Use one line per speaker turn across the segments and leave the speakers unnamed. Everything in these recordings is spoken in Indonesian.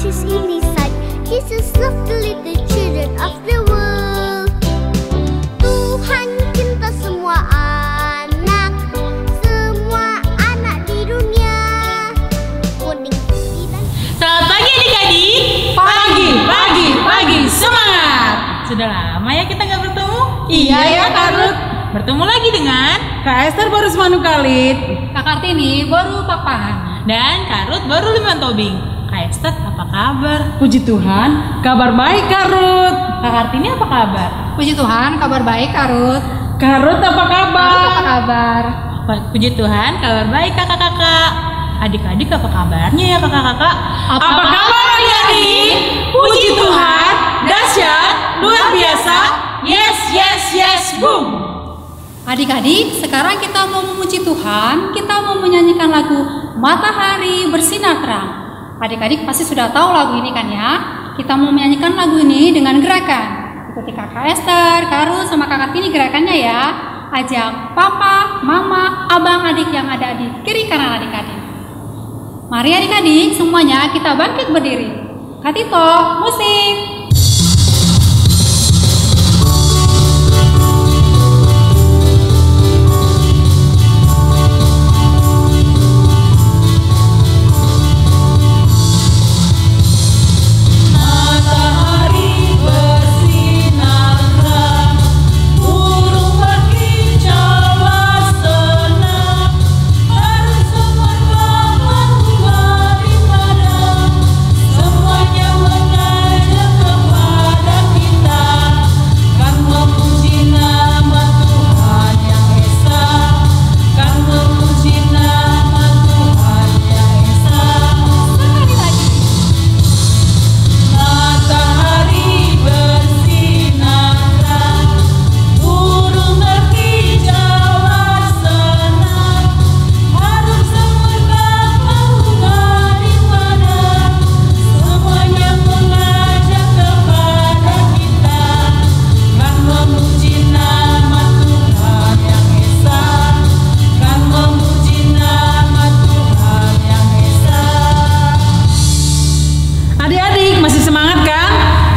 is in his sight. Jesus loved the little children of the world. Tuhan cinta semua anak di dunia. Kuning, putih, dan
Selamat pagi adik-adik. Pagi, semangat. Sudah lama ya kita nggak bertemu?
Iya ya, Kak Ruth.
Bertemu lagi dengan
Kak Esther baru semanu kalit.
Kak Kartini baru papahan.
dan Kak Ruth baru 5 tobing. Kak Esther apa kabar?
Puji Tuhan, kabar baik Kak Ruth.
Kak Kartini apa kabar?
Puji Tuhan, kabar baik Kak Ruth.
Kak Ruth apa kabar?
Apa kabar?
Puji Tuhan, kabar baik kakak-kakak. Adik-adik apa kabarnya ya kakak-kakak?
Apa kabar adik-adik? Puji Tuhan, dahsyat, luar biasa. Yes, boom.
Adik-adik, sekarang kita mau memuji Tuhan. Kita mau menyanyikan lagu Matahari Bersinar Terang. Adik-adik pasti sudah tahu lagu ini kan ya? Kita mau menyanyikan lagu ini dengan gerakan. Ikuti Kakak Esther, Kak Ruth, sama Kak Kartini gerakannya ya. Ajak papa, mama, abang, adik yang ada di kiri kanan adik-adik. Mari adik-adik, semuanya kita bangkit berdiri. Kak Tito, musik.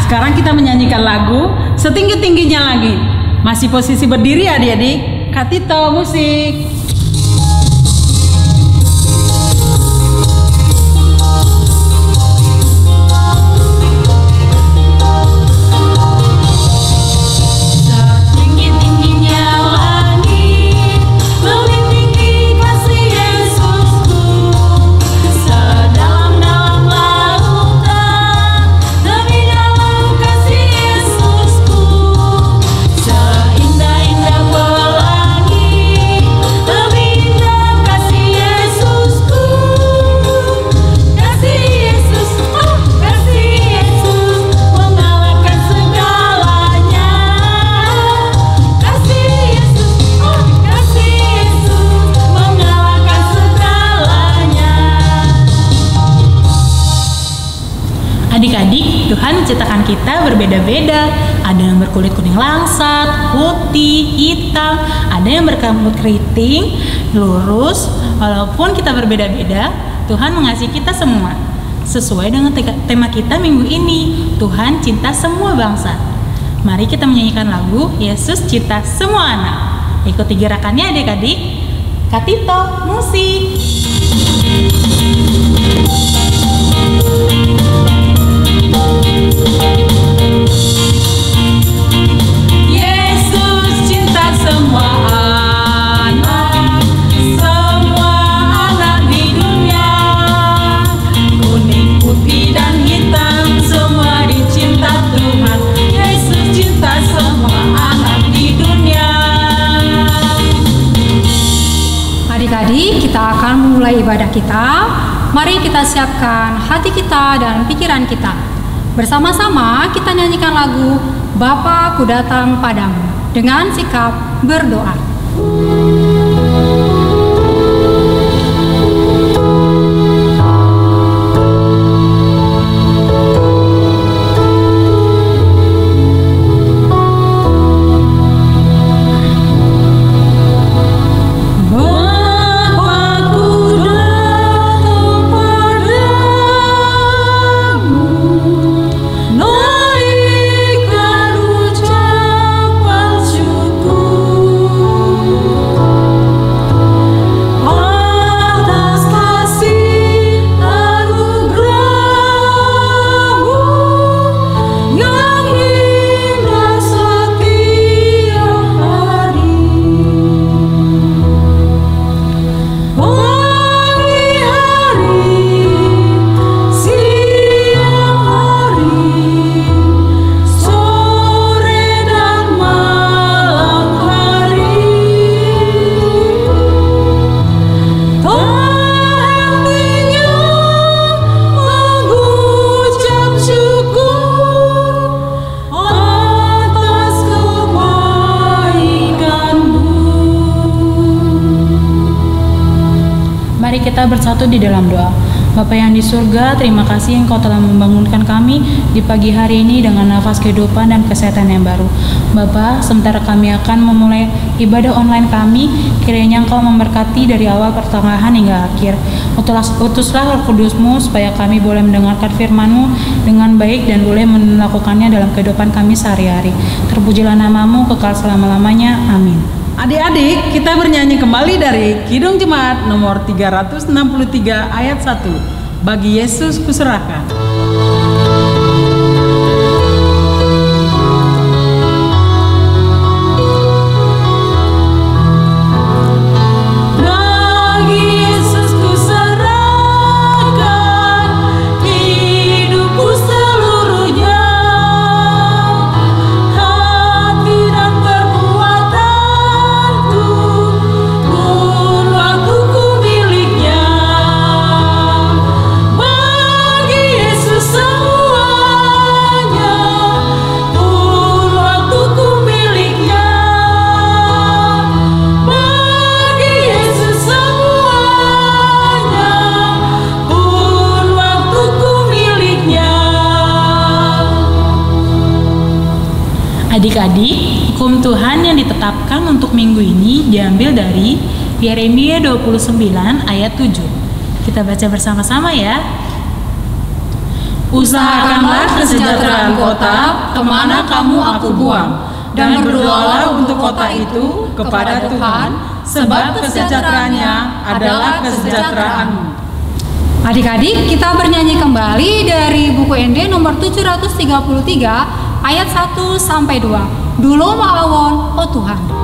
Sekarang kita menyanyikan lagu setinggi-tingginya lagi. Masih posisi berdiri adik-adik. Kak Tito, musik.
Adik-adik, Tuhan menciptakan kita berbeda-beda. Ada yang berkulit kuning langsat, putih, hitam. Ada yang berambut keriting, lurus. Walaupun kita berbeda-beda, Tuhan mengasihi kita semua. Sesuai dengan tema kita minggu ini, Tuhan cinta semua bangsa. Mari kita menyanyikan lagu Yesus cinta semua anak. Ikuti gerakannya adik-adik. Kak Tito, musik.
Yesus cinta semua anak di dunia. Kuning, putih, dan hitam semua dicinta Tuhan. Yesus cinta semua anak di dunia.
Adik-adik, kita akan memulai ibadah kita. Mari kita siapkan hati kita dan pikiran kita. Bersama-sama kita nyanyikan lagu Bapa Ku Datang Padamu dengan sikap berdoa.
Bapa ku datang padamu.
kita bersatu di dalam doa. Bapa yang di surga, terima kasih Engkau telah membangunkan kami di pagi hari ini dengan nafas kehidupan dan kesehatan yang baru. Bapa, sementara kami akan memulai ibadah online kami, kiranya Engkau memberkati dari awal pertengahan hingga akhir. Utuslah Roh Kudus-Mu supaya kami boleh mendengarkan firman-Mu dengan baik dan boleh melakukannya dalam kehidupan kami sehari-hari. Terpujilah nama-Mu kekal selama-lamanya. Amin.
Adik-adik, kita bernyanyi kembali dari Kidung Jemaat nomor 363 ayat 1. Bagi Yesus kuserahkan.
Adik-adik, hukum Tuhan yang ditetapkan untuk minggu ini diambil dari Yeremia 29 ayat 7. Kita baca bersama-sama ya.
Usahakanlah kesejahteraan kota kemana kamu aku buang, dan berdoalah untuk kota itu kepada Tuhan, sebab kesejahteraannya adalah kesejahteraanmu. Adik-adik, kita bernyanyi kembali dari buku ND nomor 733 ayat 1 sampai 2. Dulu ma'awon, oh Tuhan.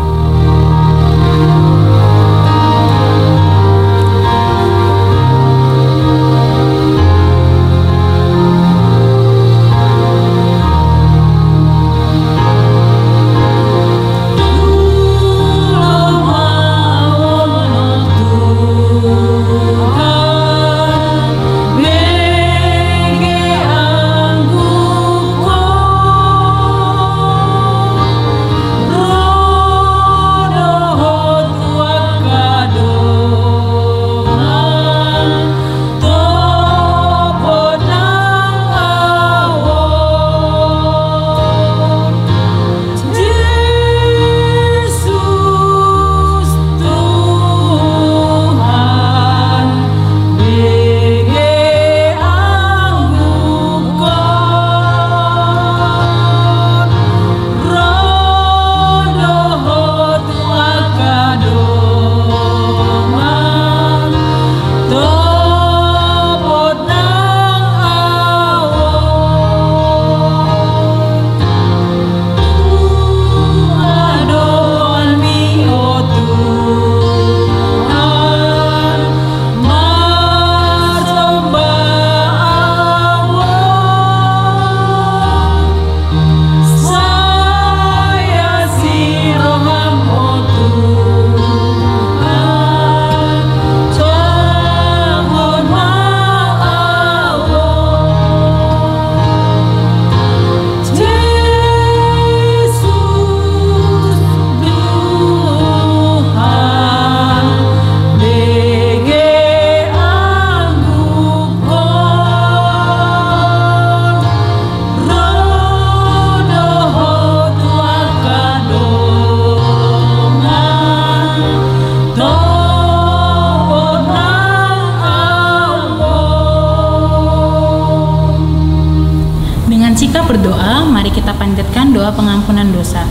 berdoa, mari kita panjatkan doa pengampunan dosa.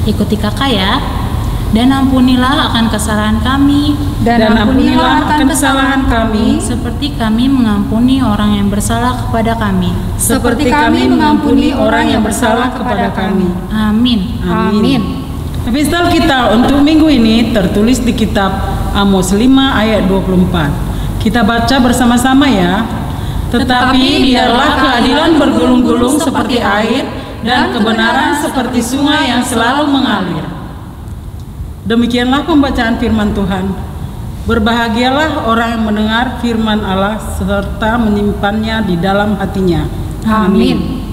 Ikuti kakak ya. Dan ampunilah akan kesalahan kami,
dan ampunilah akan kesalahan kami,
seperti kami mengampuni orang yang bersalah kepada kami.
seperti kami mengampuni orang yang bersalah kepada kami.
Amin.
Amin. Epistel kita untuk minggu ini tertulis di kitab Amos 5 ayat 24. Kita baca bersama-sama ya. Tetapi biarlah keadilan bergulung-gulung seperti air, dan kebenaran seperti sungai yang selalu mengalir. Demikianlah pembacaan firman Tuhan. Berbahagialah orang yang mendengar firman Allah serta menyimpannya di dalam hatinya.
Amin.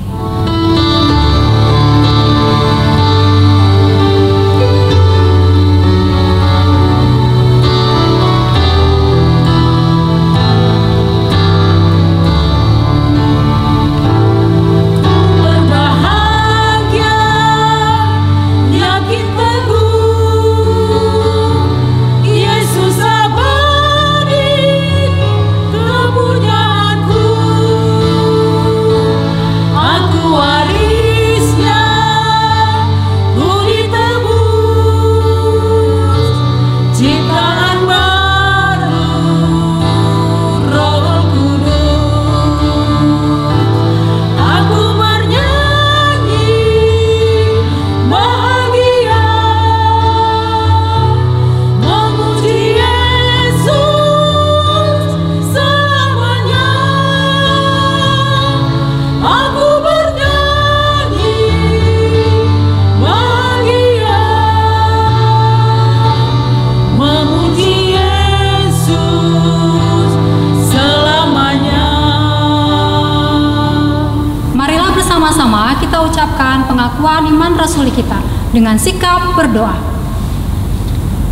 Sama-sama kita ucapkan pengakuan iman rasuli kita dengan sikap berdoa.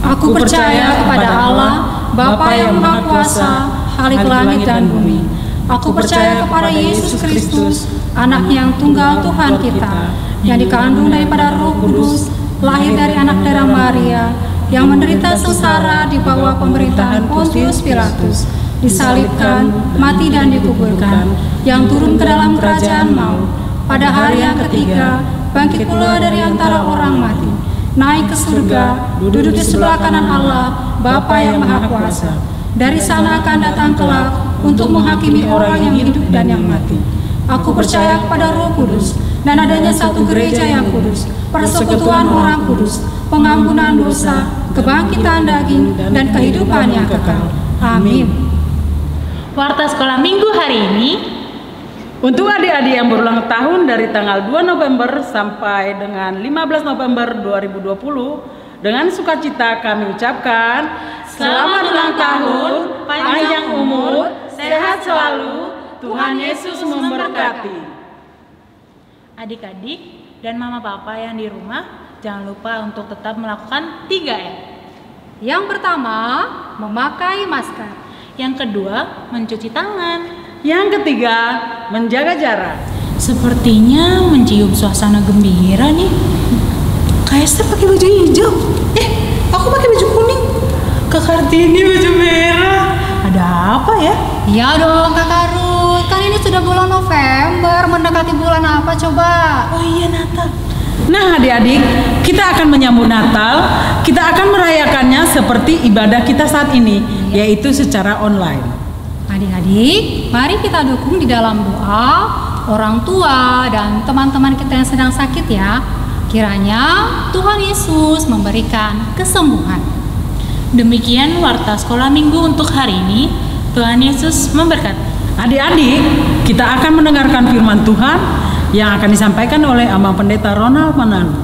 Aku percaya kepada Allah, Bapa yang Maha Kuasa, Khalik langit dan bumi. Aku percaya kepada Yesus Kristus, Anak yang tunggal Tuhan kita, yang dikandung daripada Roh Kudus, lahir dari anak darah Maria, yang menderita sengsara di bawah pemerintahan Pontius Pilatus, disalibkan, mati dan dikuburkan, yang turun ke dalam kerajaan maut, pada hari yang ketiga, bangkit pula dari antara orang mati, naik ke surga, duduk di sebelah kanan Allah, Bapa yang Maha Kuasa. Dari sana akan datang kelak untuk menghakimi orang yang hidup dan yang mati. Aku percaya kepada Roh Kudus dan adanya satu gereja yang kudus, persekutuan orang kudus, pengampunan dosa, kebangkitan daging, dan kehidupan yang kekal. Amin.
Warta sekolah minggu hari ini
Untuk adik-adik yang berulang tahun dari tanggal 2 November sampai dengan 15 November 2020, dengan sukacita kami ucapkan selamat ulang tahun, panjang umur, sehat selalu, Tuhan Yesus memberkati.
Adik-adik dan mama papa yang di rumah, jangan lupa untuk tetap melakukan 3M.
Yang pertama, memakai masker.
Yang kedua, mencuci tangan.
Yang ketiga, menjaga jarak.
Sepertinya mencium suasana gembira nih. Kak Esther pakai baju hijau. Aku pakai baju kuning. Kak Kartini baju merah. Ada apa ya?
Iya dong Kakak Ruth, kan ini sudah bulan November, mendekati bulan apa coba?
Oh iya, Natal.
Nah adik-adik, kita akan menyambut Natal. Kita akan merayakannya seperti ibadah kita saat ini, yaitu secara online.
Adik-adik, mari kita dukung di dalam doa orang tua dan teman-teman kita yang sedang sakit ya. Kiranya Tuhan Yesus memberikan kesembuhan.
Demikian warta sekolah minggu untuk hari ini. Tuhan Yesus memberkati.
Adik-adik, kita akan mendengarkan firman Tuhan yang akan disampaikan oleh Abang Pendeta Ronald Mananu.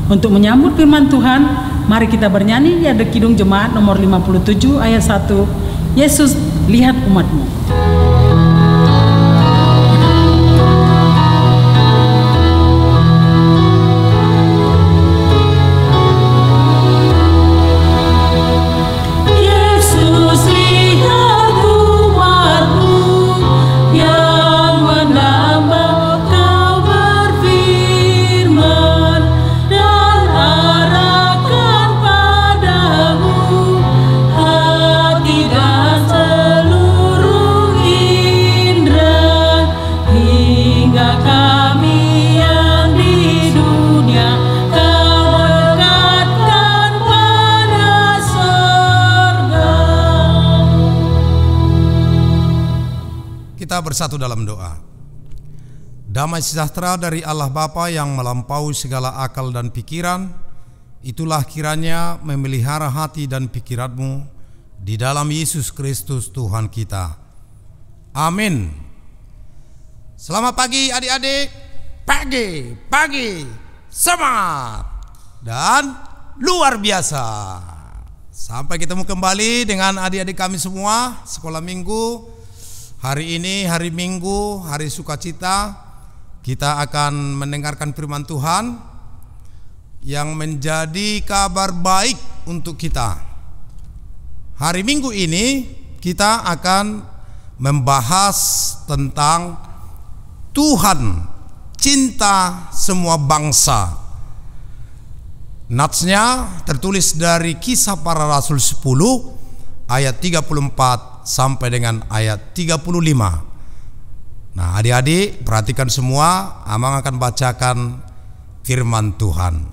Untuk menyambut firman Tuhan, mari kita bernyanyi Yade Kidung Jemaat nomor 57 ayat 1. Yesus, lihat umatmu.
Bersatu dalam doa. Damai sejahtera dari Allah Bapa yang melampaui segala akal dan pikiran, itulah kiranya memelihara hati dan pikiranmu di dalam Yesus Kristus Tuhan kita. Amin. Selamat pagi adik-adik. Pagi, semangat dan luar biasa. Sampai ketemu kembali dengan adik-adik kami semua sekolah minggu. Hari ini hari Minggu, hari sukacita, kita akan mendengarkan firman Tuhan yang menjadi kabar baik untuk kita. Hari Minggu ini kita akan membahas tentang Tuhan cinta semua bangsa. Natsnya tertulis dari Kisah Para Rasul 10 ayat 34 sampai dengan ayat 35. Nah adik-adik perhatikan semua, Amang akan bacakan firman Tuhan.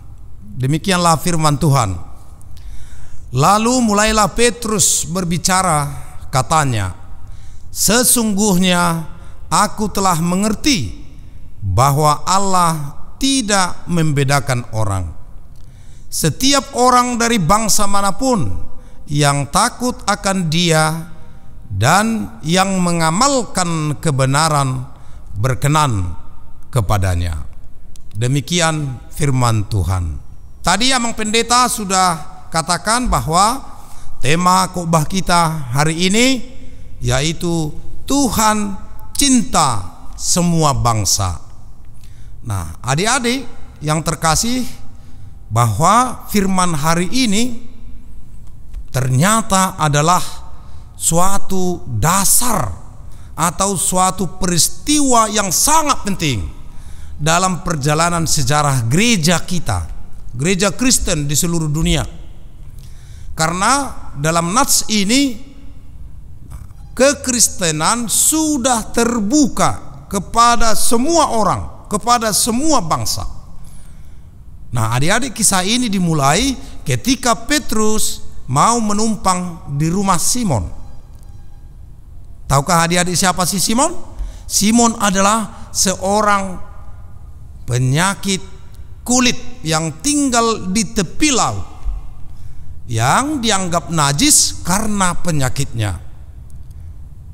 Demikianlah firman Tuhan. Lalu mulailah Petrus berbicara, katanya, sesungguhnya aku telah mengerti bahwa Allah tidak membedakan orang. Setiap orang dari bangsa manapun yang takut akan Dia dan yang mengamalkan kebenaran berkenan kepadanya. Demikian firman Tuhan. Tadi Abang Pendeta sudah katakan bahwa tema khotbah kita hari ini yaitu Tuhan cinta semua bangsa. Nah, adik-adik yang terkasih, bahwa firman hari ini ternyata adalah suatu dasar atau suatu peristiwa yang sangat penting dalam perjalanan sejarah gereja kita, gereja Kristen di seluruh dunia. Karena dalam nats ini kekristenan sudah terbuka kepada semua orang, kepada semua bangsa. Nah, adik-adik, kisah ini dimulai ketika Petrus mau menumpang di rumah Simon. Tahukah adik-adik siapa si Simon? Simon adalah seorang penyakit kulit yang tinggal di tepi laut, yang dianggap najis karena penyakitnya,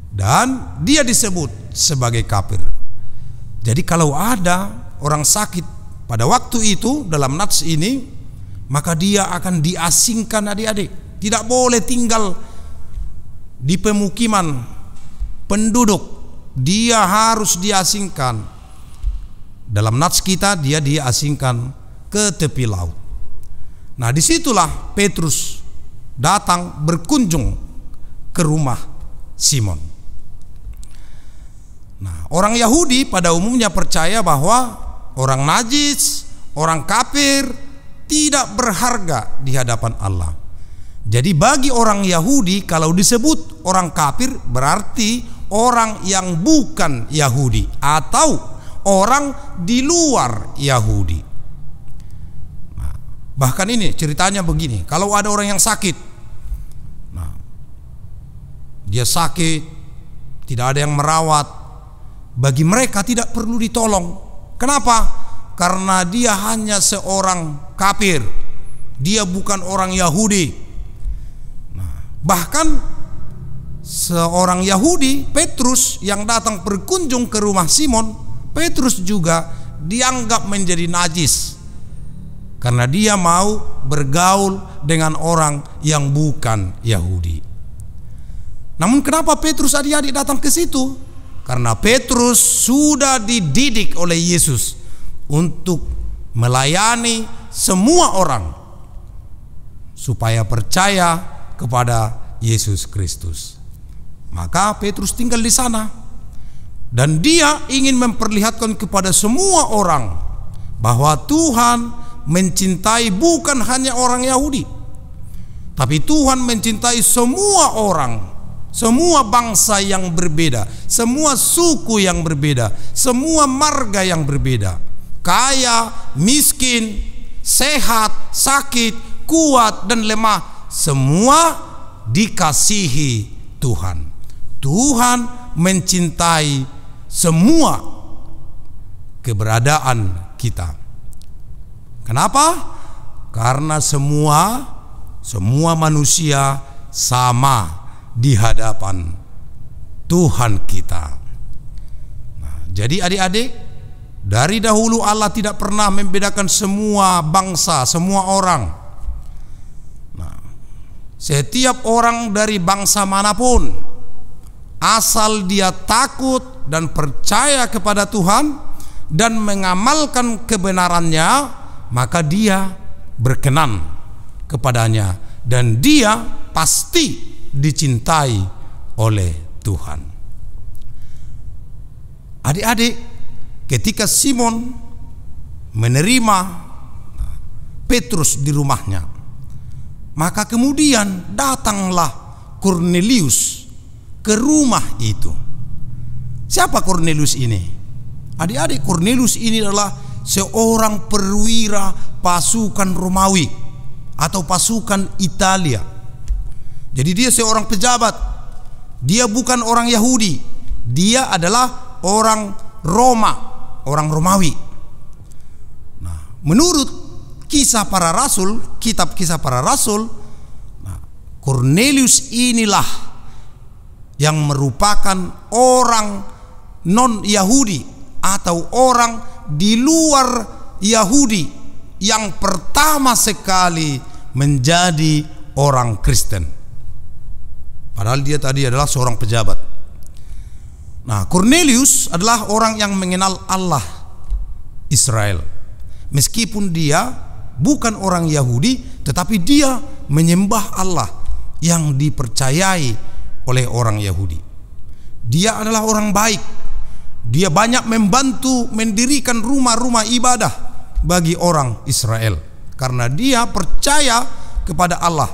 dan dia disebut sebagai kafir. Jadi kalau ada orang sakit pada waktu itu dalam nats ini, maka dia akan diasingkan, adik-adik. Tidak boleh tinggal di pemukiman penduduk, dia harus diasingkan. Dalam nats kita dia diasingkan ke tepi laut. Nah, disitulah Petrus datang berkunjung ke rumah Simon. Nah, orang Yahudi pada umumnya percaya bahwa orang najis, orang kafir tidak berharga di hadapan Allah. Jadi bagi orang Yahudi, kalau disebut orang kafir berarti orang yang bukan Yahudi atau orang di luar Yahudi. Nah, bahkan ini ceritanya begini, kalau ada orang yang sakit, nah, dia sakit, tidak ada yang merawat, bagi mereka tidak perlu ditolong. Kenapa? Karena dia hanya seorang kafir, dia bukan orang Yahudi. Bahkan seorang Yahudi, Petrus, yang datang berkunjung ke rumah Simon, Petrus juga dianggap menjadi najis karena dia mau bergaul dengan orang yang bukan Yahudi. Namun kenapa Petrus adik-adik datang ke situ? Karena Petrus sudah dididik oleh Yesus untuk melayani semua orang supaya percaya kepada Yesus Kristus. Maka Petrus tinggal di sana, dan dia ingin memperlihatkan kepada semua orang bahwa Tuhan mencintai bukan hanya orang Yahudi, tapi Tuhan mencintai semua orang, semua bangsa yang berbeda, semua suku yang berbeda, semua marga yang berbeda, kaya, miskin, sehat, sakit, kuat dan lemah, semua dikasihi Tuhan. Tuhan mencintai semua keberadaan kita. Kenapa? Karena semua manusia sama di hadapan Tuhan kita. Nah, jadi adik-adik, dari dahulu Allah tidak pernah membedakan semua bangsa, semua orang. Setiap orang dari bangsa manapun, asal dia takut dan percaya kepada Tuhan dan mengamalkan kebenarannya, maka dia berkenan kepadanya dan dia pasti dicintai oleh Tuhan. Adik-adik, ketika Simon menerima Petrus di rumahnya, maka kemudian datanglah Kornelius ke rumah itu. Siapa Kornelius ini? Adik-adik, Kornelius ini adalah seorang perwira pasukan Romawi atau pasukan Italia. Jadi dia seorang pejabat. Dia bukan orang Yahudi. Dia adalah orang Roma, orang Romawi. Nah, menurut Kisah Para Rasul, kitab Kisah Para Rasul, Kornelius inilah yang merupakan orang non-Yahudi atau orang di luar Yahudi yang pertama sekali menjadi orang Kristen. Padahal dia tadi adalah seorang pejabat. Nah, Kornelius adalah orang yang mengenal Allah Israel. Meskipun dia bukan orang Yahudi, tetapi dia menyembah Allah yang dipercayai oleh orang Yahudi. Dia adalah orang baik. Dia banyak membantu mendirikan rumah-rumah ibadah bagi orang Israel karena dia percaya kepada Allah.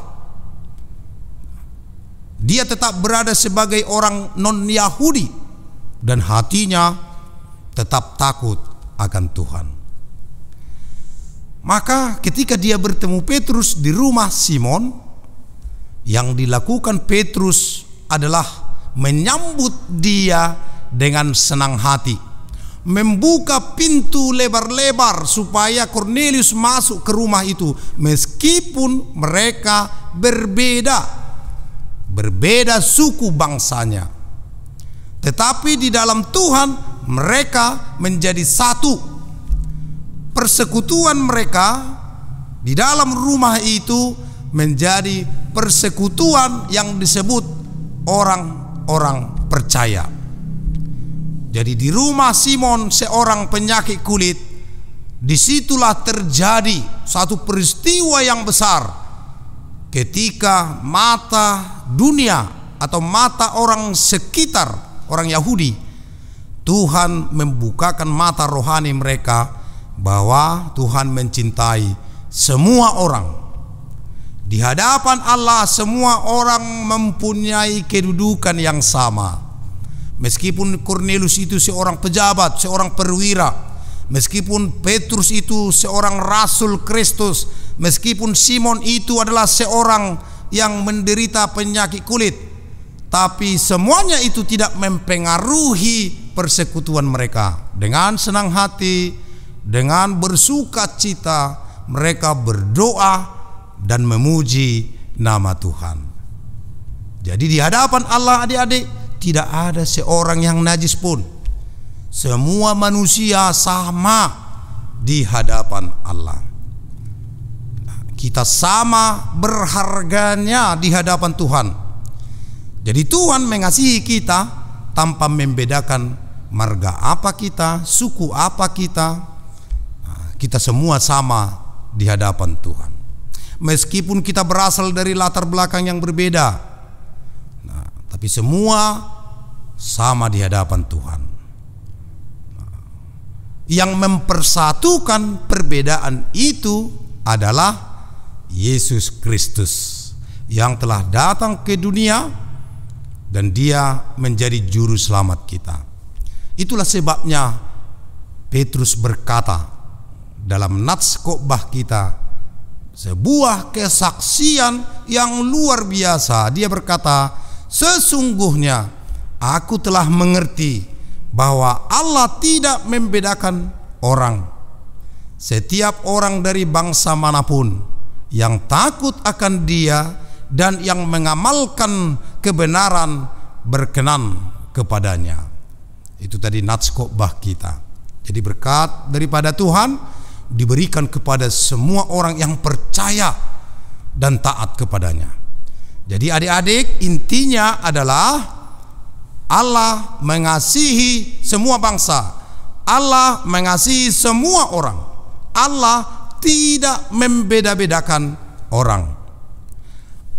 Dia tetap berada sebagai orang non-Yahudi dan hatinya tetap takut akan Tuhan. Maka ketika dia bertemu Petrus di rumah Simon, yang dilakukan Petrus adalah menyambut dia dengan senang hati, membuka pintu lebar-lebar supaya Kornelius masuk ke rumah itu, meskipun mereka berbeda suku bangsanya, tetapi di dalam Tuhan mereka menjadi satu. Persekutuan mereka di dalam rumah itu menjadi persekutuan yang disebut orang-orang percaya. Jadi di rumah Simon, seorang penyakit kulit, disitulah terjadi satu peristiwa yang besar ketika mata dunia atau mata orang sekitar orang Yahudi, Tuhan membukakan mata rohani mereka bahwa Tuhan mencintai semua orang. Di hadapan Allah semua orang mempunyai kedudukan yang sama. Meskipun Kornelius itu seorang pejabat, seorang perwira, meskipun Petrus itu seorang rasul Kristus, meskipun Simon itu adalah seorang yang menderita penyakit kulit, tapi semuanya itu tidak mempengaruhi persekutuan mereka. Dengan senang hati, dengan bersuka cita, mereka berdoa dan memuji nama Tuhan. Jadi di hadapan Allah, adik-adik, tidak ada seorang yang najis pun. Semua manusia sama di hadapan Allah. Kita sama berharganya di hadapan Tuhan. Jadi Tuhan mengasihi kita tanpa membedakan marga apa kita, suku apa kita. Kita semua sama di hadapan Tuhan. Meskipun kita berasal dari latar belakang yang berbeda, tapi semua sama di hadapan Tuhan. Yang mempersatukan perbedaan itu adalah Yesus Kristus yang telah datang ke dunia dan dia menjadi juru selamat kita. Itulah sebabnya Petrus berkata dalam nats khotbah kita sebuah kesaksian yang luar biasa. Dia berkata, sesungguhnya aku telah mengerti bahwa Allah tidak membedakan orang. Setiap orang dari bangsa manapun yang takut akan Dia dan yang mengamalkan kebenaran berkenan kepadanya. Itu tadi nats khotbah kita. Jadi berkat daripada Tuhan diberikan kepada semua orang yang percaya dan taat kepadanya. Jadi adik-adik, intinya adalah Allah mengasihi semua bangsa. Allah mengasihi semua orang. Allah tidak membeda-bedakan orang.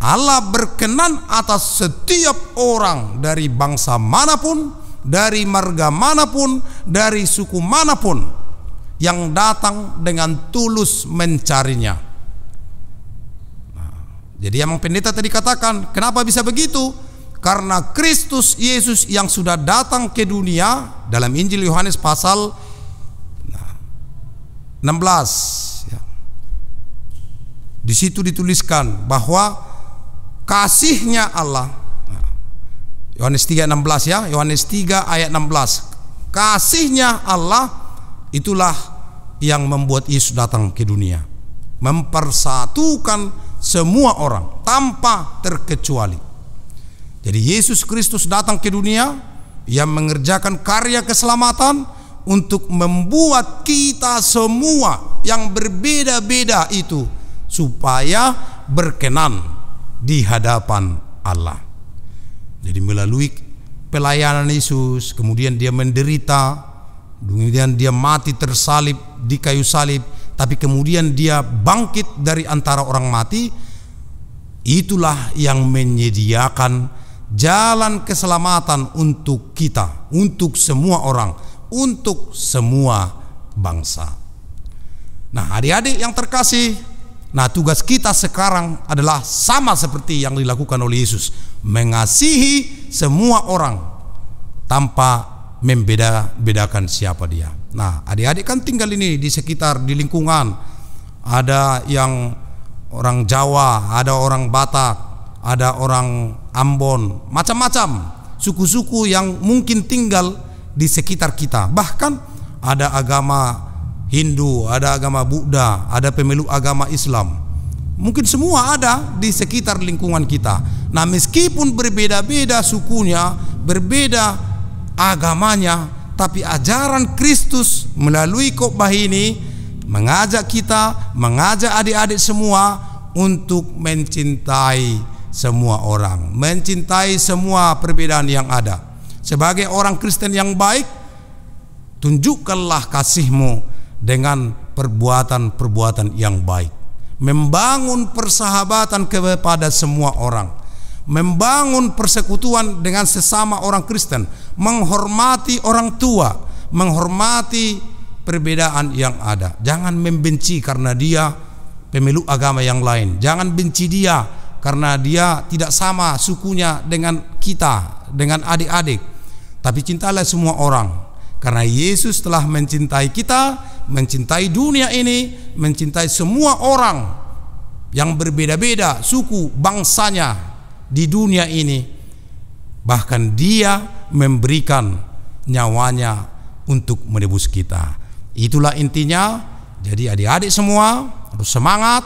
Allah berkenan atas setiap orang dari bangsa manapun, dari marga manapun, dari suku manapun yang datang dengan tulus mencarinya. Jadi yang pendeta tadi katakan, kenapa bisa begitu? Karena Kristus Yesus yang sudah datang ke dunia dalam Injil Yohanes pasal 16 ya. Di situ dituliskan bahwa kasihnya Allah, Yohanes 3:16 ya, Yohanes 3 ayat 16. Kasihnya Allah itulah yang membuat Yesus datang ke dunia, mempersatukan semua orang tanpa terkecuali. Jadi Yesus Kristus datang ke dunia yang mengerjakan karya keselamatan untuk membuat kita semua yang berbeda-beda itu supaya berkenan di hadapan Allah. Jadi melalui pelayanan Yesus, kemudian dia menderita, kemudian dia mati tersalib di kayu salib, tapi kemudian dia bangkit dari antara orang mati. Itulah yang menyediakan jalan keselamatan untuk kita, untuk semua orang, untuk semua bangsa. Nah, adik-adik yang terkasih, nah tugas kita sekarang adalah sama seperti yang dilakukan oleh Yesus, mengasihi semua orang tanpa membeda-bedakan siapa dia. Nah, adik-adik kan tinggal ini di sekitar, di lingkungan, ada yang orang Jawa, ada orang Batak, ada orang Ambon, macam-macam suku-suku yang mungkin tinggal di sekitar kita. Bahkan ada agama Hindu, ada agama Buddha, ada pemeluk agama Islam. Mungkin semua ada di sekitar lingkungan kita. Nah, meskipun berbeda-beda sukunya, berbeda agamanya, tapi ajaran Kristus melalui khotbah ini mengajak kita, mengajak adik-adik semua untuk mencintai semua orang, mencintai semua perbedaan yang ada. Sebagai orang Kristen yang baik, tunjukkanlah kasihmu dengan perbuatan-perbuatan yang baik, membangun persahabatan kepada semua orang, membangun persekutuan dengan sesama orang Kristen, menghormati orang tua, menghormati perbedaan yang ada. Jangan membenci karena dia pemeluk agama yang lain. Jangan benci dia karena dia tidak sama sukunya dengan kita, dengan adik-adik. Tapi cintailah semua orang, karena Yesus telah mencintai kita, mencintai dunia ini, mencintai semua orang yang berbeda-beda suku, bangsanya di dunia ini. Bahkan dia memberikan nyawanya untuk menebus kita. Itulah intinya. Jadi adik-adik semua harus semangat,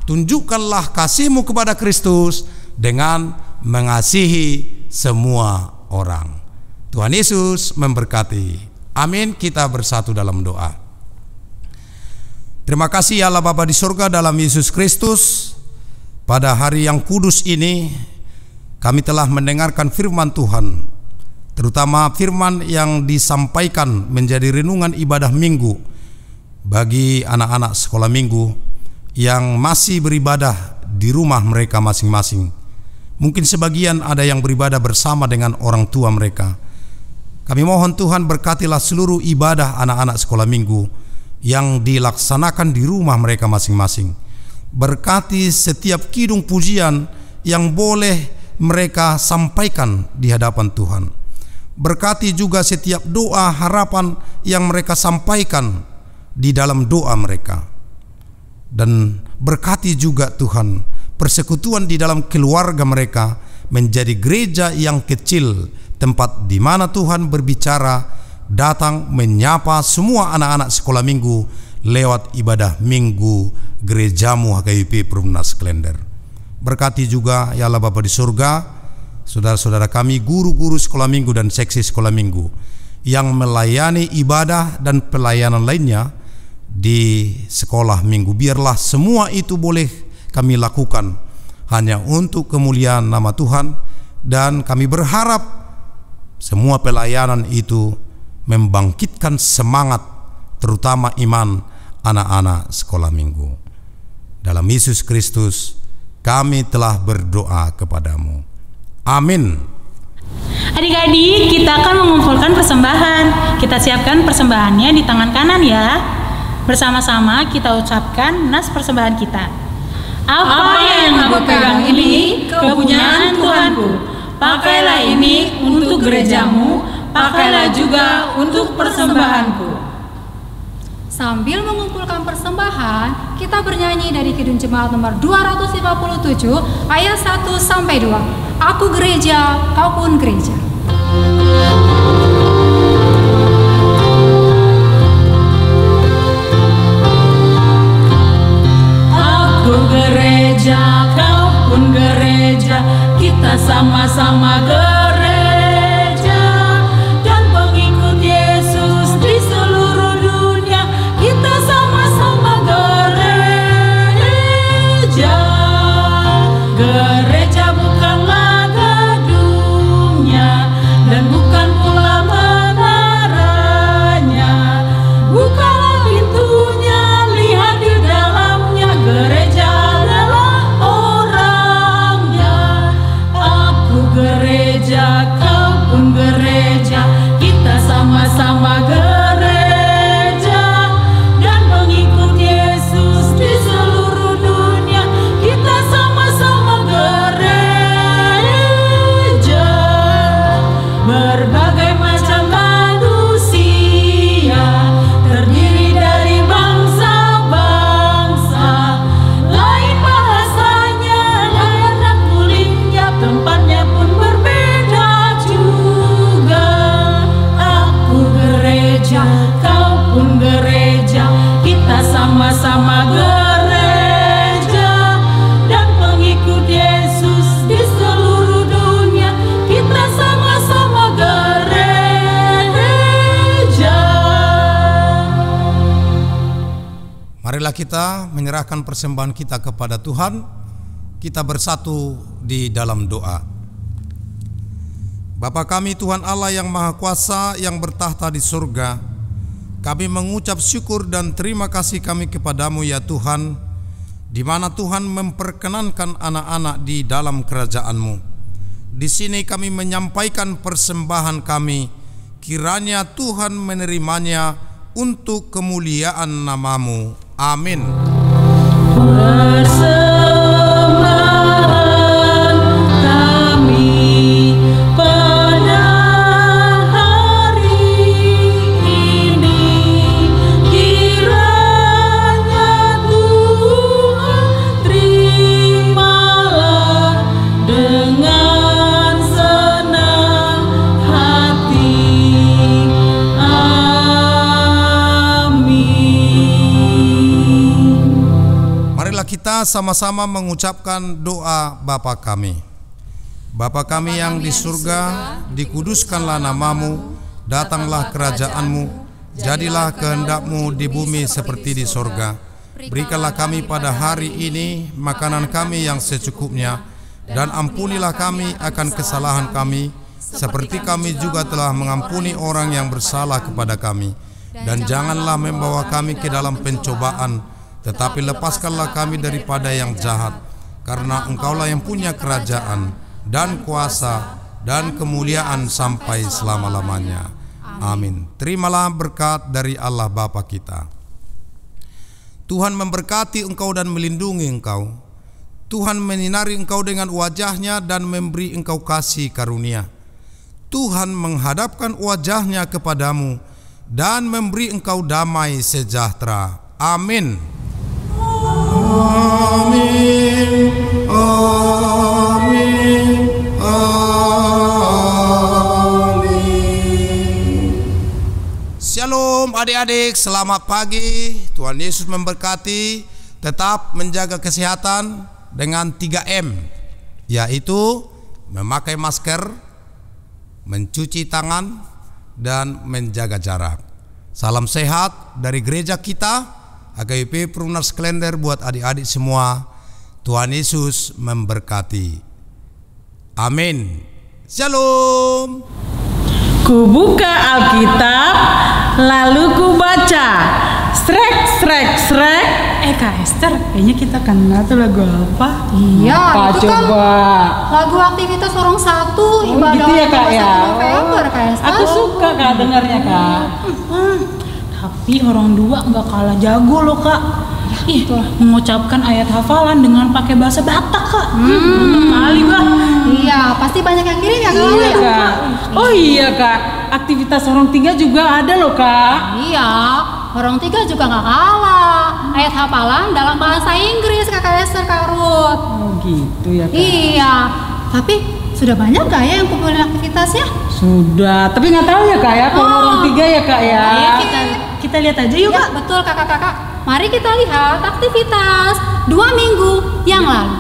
tunjukkanlah kasihmu kepada Kristus dengan mengasihi semua orang. Tuhan Yesus memberkati. Amin. Kita bersatu dalam doa. Terima kasih ya Allah Bapa di surga, dalam Yesus Kristus. Pada hari yang kudus ini kami telah mendengarkan firman Tuhan, terutama firman yang disampaikan menjadi renungan ibadah minggu bagi anak-anak sekolah minggu yang masih beribadah di rumah mereka masing-masing. Mungkin sebagian ada yang beribadah bersama dengan orang tua mereka. Kami mohon Tuhan, berkatilah seluruh ibadah anak-anak sekolah minggu yang dilaksanakan di rumah mereka masing-masing. Berkati setiap kidung pujian yang boleh mereka sampaikan di hadapan Tuhan. Berkati juga setiap doa harapan yang mereka sampaikan di dalam doa mereka. Dan berkati juga Tuhan persekutuan di dalam keluarga mereka menjadi gereja yang kecil, tempat di mana Tuhan berbicara, datang menyapa semua anak-anak sekolah minggu lewat ibadah minggu gerejamu HKBP Perumnas Klender. Berkati juga ya Allah Bapa di surga, saudara-saudara kami guru-guru sekolah minggu dan seksi sekolah minggu yang melayani ibadah dan pelayanan lainnya di sekolah minggu. Biarlah semua itu boleh kami lakukan hanya untuk kemuliaan nama Tuhan, dan kami berharap semua pelayanan itu membangkitkan semangat, terutama iman anak-anak sekolah minggu. Dalam Yesus Kristus kami telah berdoa kepadamu. Amin.
Adik-adik, kita akan mengumpulkan persembahan. Kita siapkan persembahannya di tangan kanan ya. Bersama-sama kita ucapkan nas persembahan kita. Apa yang aku pegang ini kepunyaan Tuhanku. Pakailah ini untuk gerejamu, pakailah juga untuk persembahanku.
Sambil mengumpulkan persembahan, kita bernyanyi dari Kidung Jemaat nomor 257 ayat 1 sampai 2. Aku gereja, kau pun gereja.
Aku gereja, kau pun gereja, kita sama-sama gereja dan pengikut Yesus di seluruh dunia. Kita sama-sama gereja. Gereja bukanlah gedungnya, pun gereja, kita sama-sama gereja dan pengikut Yesus di seluruh dunia. Kita sama-sama gereja.
Marilah kita menyerahkan persembahan kita kepada Tuhan. Kita bersatu di dalam doa. Bapa kami Tuhan Allah yang Maha Kuasa yang bertahta di surga, kami mengucap syukur dan terima kasih kami kepadamu ya Tuhan, di mana Tuhan memperkenankan anak-anak di dalam kerajaan-Mu. Di sini kami menyampaikan persembahan kami, kiranya Tuhan menerimanya untuk kemuliaan nama-Mu. Amin. Kita sama-sama mengucapkan doa Bapa kami. Bapa kami yang di surga, dikuduskanlah namamu, datanglah kerajaanmu, jadilah kehendak-Mu di bumi seperti di surga. Berikanlah kami pada hari ini makanan kami yang secukupnya, dan ampunilah kami akan kesalahan kami, seperti kami juga telah mengampuni orang yang bersalah kepada kami. Dan janganlah membawa kami ke dalam pencobaan, tetapi lepaskanlah kami daripada yang jahat, karena Engkaulah yang punya kerajaan dan kuasa dan kemuliaan sampai selama-lamanya. Amin. Terimalah berkat dari Allah Bapa kita. Tuhan memberkati engkau dan melindungi engkau. Tuhan menyinari engkau dengan wajah-Nya dan memberi engkau kasih karunia. Tuhan menghadapkan wajah-Nya kepadamu dan memberi engkau damai sejahtera. Amin. Amin, amin, amin. Shalom adik-adik, selamat pagi. Tuhan Yesus memberkati. Tetap menjaga kesehatan dengan 3M, yaitu memakai masker, mencuci tangan, dan menjaga jarak. Salam sehat dari gereja kita HKBP Perumnas Klender buat adik-adik semua. Tuhan Yesus memberkati. Amin. Shalom.
Ku buka Alkitab, lalu ku baca. Srek, srek, srek.
Kak Esther, kayaknya kita kenal tuh lagu apa?
Iya,
Apa
itu kan
coba?
lagu aktivitas orang satu ibadah
gitu ya, Kak, ya?
1 November, Kak Esther.
Aku suka Kak dengarnya Kak.
Tapi orang dua nggak kalah jago loh Kak. Ih, mengucapkan ayat hafalan dengan pakai bahasa Batak Kak. Kali Kak.
Iya, pasti banyak yang kirim ya Kak.
Iya
ya?
Kak. Oh iya Kak, aktivitas orang 3 juga ada loh Kak.
Iya, orang 3 juga nggak kalah. Ayat hafalan dalam bahasa Inggris Kak Esther, Kak Ruth.
Oh gitu ya Kak.
Iya, tapi sudah banyak nggak ya yang kumpulin aktivitasnya?
Sudah, tapi nggak tahu ya Kak ya, kalau orang 3 ya Kak ya.
Ayo kita lihat aja yuk
Ya,
Kak.
betul kakak-kakak. Mari kita lihat aktivitas 2 minggu yang lalu.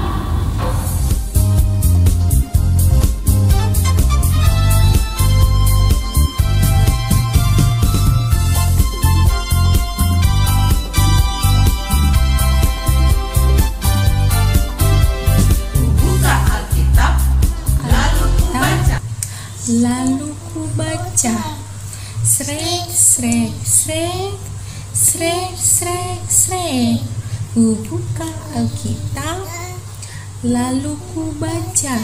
Buka Alkitab, lalu ku baca. Lalu ku baca. Srek, srek, srek, srek, srek, srek. Ku buka Alkitab, lalu ku baca.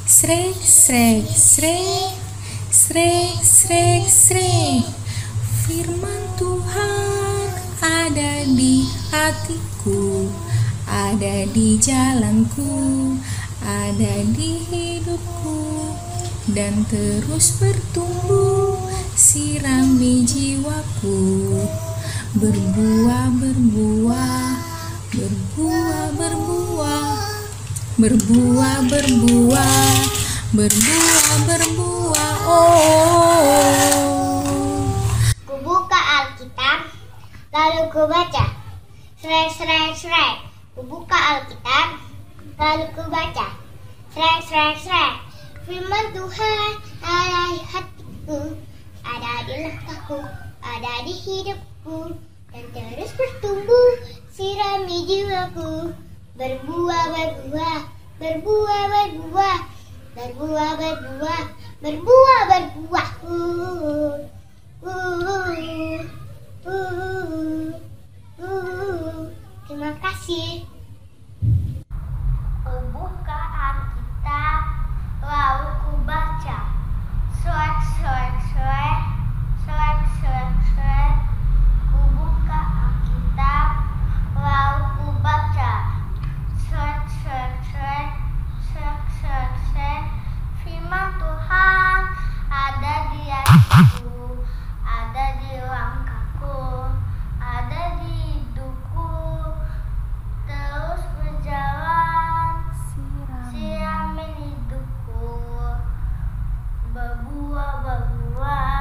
Srek, srek, srek, srek, srek, srek. Firman Tuhan ada di hatiku, ada di jalanku, ada di hidupku, dan terus bertumbuh, sirami jiwaku, berbuah, berbuah, berbuah, berbuah, berbuah, berbuah, berbuah, berbuah. Oh.
Ku buka Alkitab. lalu ku baca. Srek, srek, srek, ku buka Alkitab, lalu ku baca. Srek, srek, srek, firman Tuhan ada di hatiku, ada di langkahku, ada di hidupku, dan terus bertumbuh, sirami jiwaku, berbuah, berbuah, berbuah, berbuah, berbuah, berbuah, berbuah, berbuah. Terima kasih. Buka Alkitab, lalu ku baca. Swek, swek, swek, swek, swek, swek. Ku buka Alkitab, lalu ku baca. Swek, swek, swek, swek, swek, swek. Firman Tuhan ada di hatiku, ada di langkahku, ada di hidupku, terus berjalan, siramin hidupku, berbuah, berbuah,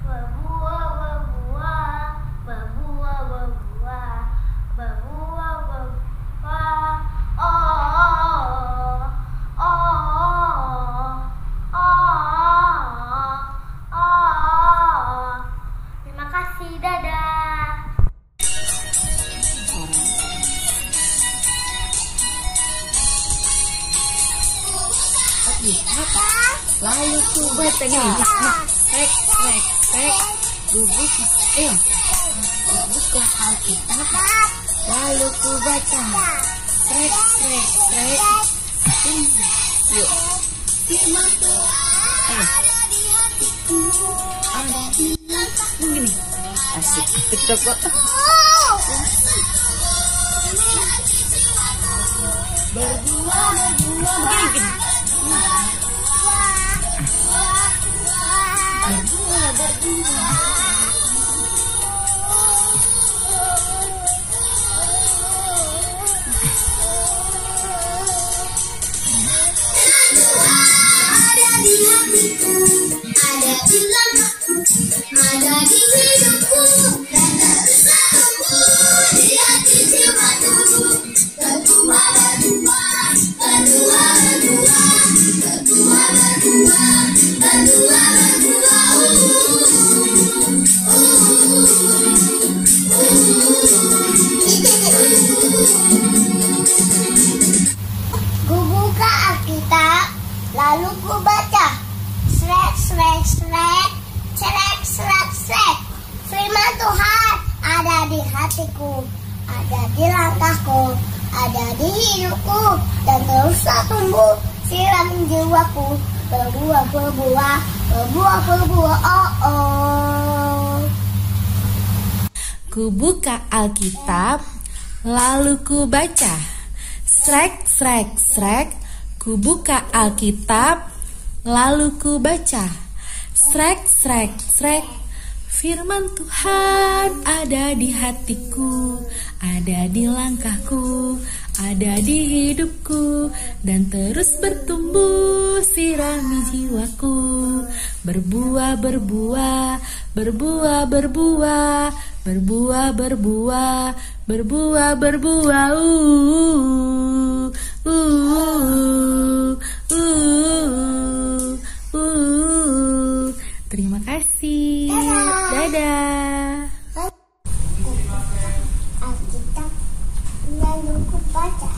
berbuah, berbuah, berbuah, berbuah, berbuah, berbuah. Terima kasih, dadah.
Lalu ku baca gini, rek, rek, rek, buka Alkitab, lalu ku baca, rek, rek, rek, yuk, firman Tuhan ada di hatiku, gini, asik, betul kok. Berbuah, berbuah, gini. Berbuah, berbuah. Ada di hatiku, ada di langkahku, ada di hidupku, dan terus bertumbuh di hati jiwaku. Berbuah, berbuah, berbuah, berbuah, berbuah, berbuah, berbuah, berbuah. Ku buka Alkitab, lalu ku baca. Srek, srek, srek, srek, srek, srek. Firman Tuhan ada di hatiku, ada di langkahku, ada di hidupku, dan terus tumbuh, siram jiwaku, berbuah, berbuah, berbuah, berbuah.
Ku buka Alkitab, lalu ku baca. Srek, srek, srek. Ku buka Alkitab, lalu ku baca. Srek, srek, srek. Firman Tuhan ada di hatiku, ada di langkahku, ada di hidupku, dan terus bertumbuh, sirami jiwaku. Berbuah, berbuah, berbuah, berbuah, berbuah, berbuah, berbuah, berbuah. Terima kasih. Dadah.
Alkitab, lalu ku baca.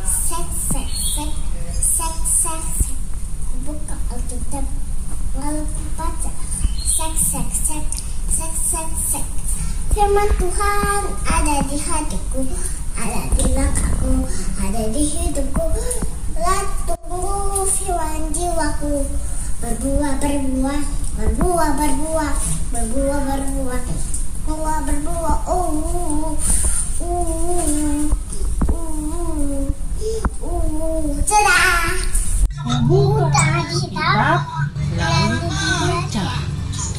Sek, sek, sek, sek, sek, sek. Ku buka Alkitab, lalu ku baca. Sek, sek, sek, sek, sek, sek. Firman Tuhan ada di hatiku, ada di langkahku, ada di hidupku. Latunggu firman jiwaku. Berbuah, berbuah, berbuah, berbuah, berbuah, berbuah, berbuah, berbuah. Sudah. Buka Alkitab, lalu dibaca.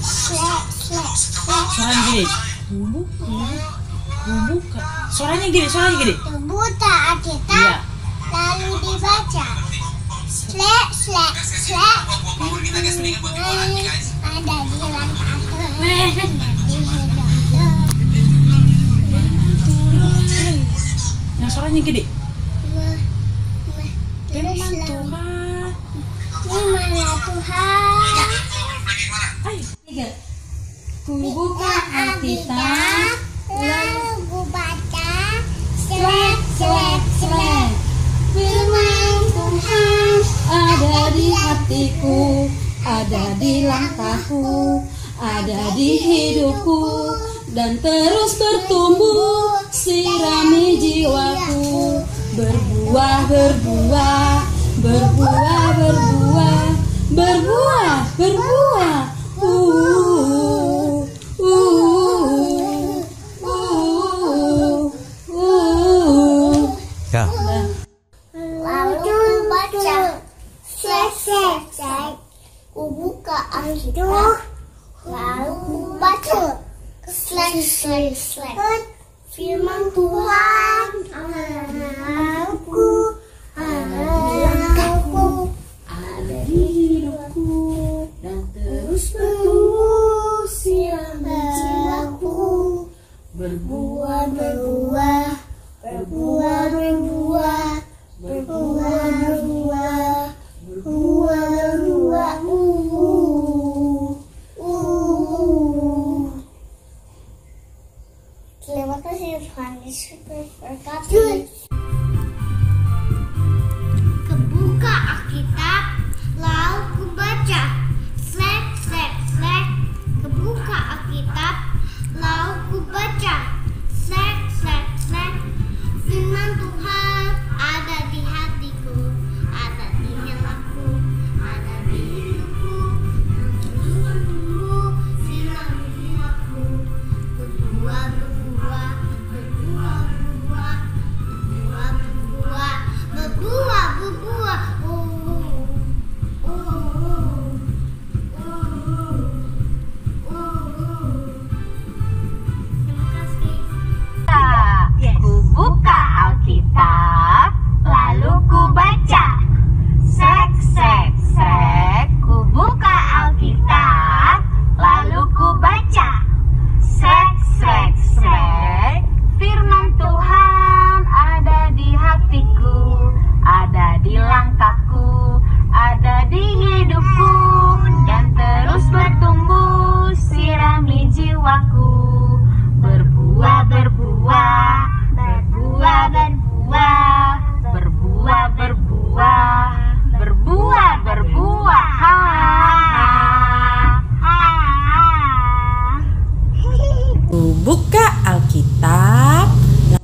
Slek, slek, slek.
Suaranya gede. Buka. Suaranya gede, suaranya gede.
Buka Alkitab, lalu dibaca. Slek, slek, slek. Ada di langkahku.
suaranya gede.
Firman
Tuhan.
Tuhan.
Tiga. Ku buka Alkitab,
lalu ku baca.
slek, slek, slek. Firman Tuhan ada di hatiku, ada di langkahku, ada di hidupku, dan terus bertumbuh, sirami jiwaku. Berbuah, berbuah, berbuah, berbuah, berbuah, berbuah.
Ya.
Lalu ku baca. Slek, slek, slek. Ku buka Alkitab. Lalu ku baca. Slek, slek, slek. Firman Tuhan aku, ada di hidupku, dan terus bertumbuh, sirami jiwaku. Berbuah, berbuah, berbuah, berbuah, berbuah, berbuah, berbuah, berbuah. Terima kasih Tuhan Yesus berkati. Kebuka Alkitab, lalu ku baca. Slek, slek, slek. Kebuka Alkitab, lalu ku baca. Slek, slek, slek. Firman Tuhan ada di hatiku, ada di nyalaku, ada di hidupku. Bertumbuh, sirami jiwaku. Berbuah, berbuah, berbuah, berbuah, berbuah, berbuah, berbuah, berbuah.
Ku buka Alkitab, lalu ku baca. Sek, sek, sek. Ku buka Alkitab, lalu ku baca. Sek, sek, sek. Firman Tuhan ada di hatiku, ada di langkahku, ada di hidupku, dan terus bertumbuh, sirami jiwaku. Berbuah, berbuah, berbuah, berbuah, berbuah, berbuah, berbuah, berbuah.
Ku buka Alkitab,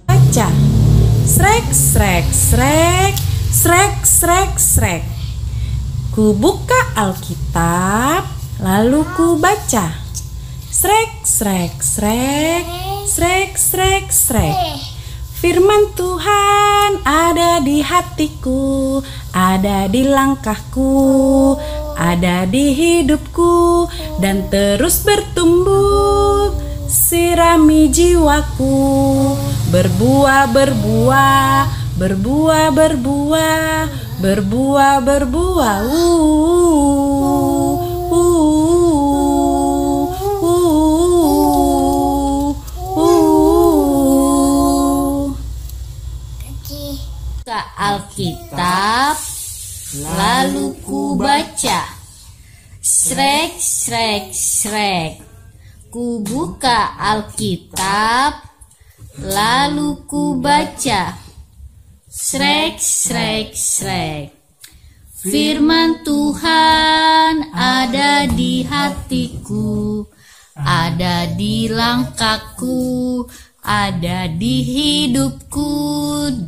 baca. Srek, srek, srek, srek, srek, srek. Ku buka Alkitab, lalu ku baca. Srek, srek, srek, srek, srek, srek. Firman Tuhan ada di hatiku, ada di langkahku, ada di hidupku, dan terus bertumbuh, sirami jiwaku. Berbuah, berbuah, berbuah, berbuah, berbuah, berbuah.
Buka Alkitab, lalu ku baca. Srek, srek, srek. Ku buka Alkitab, lalu ku baca. Srek, srek, srek. Firman Tuhan ada di hatiku, ada di langkahku, ada di hidupku,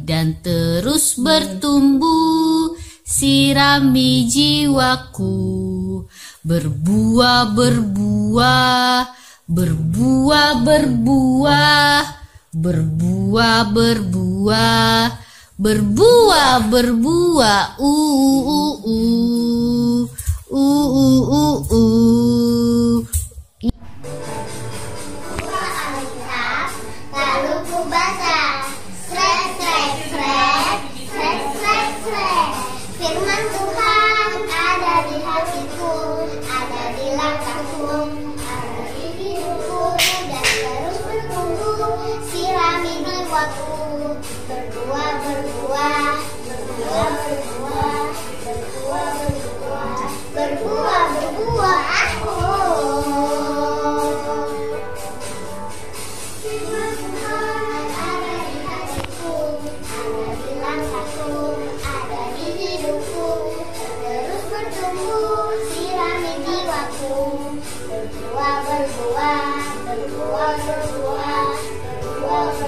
dan terus bertumbuh, sirami jiwaku. Berbuah, berbuah, berbuah, berbuah, berbuah, berbuah, berbuah, berbuah.
Lalu ku baca. Srek, srek, srek, srek, srek, srek. Firman Tuhan ada di hatiku, ada di langkahku, ada di hidupku, dan terus bertumbuh, sirami jiwaku. Berbuah,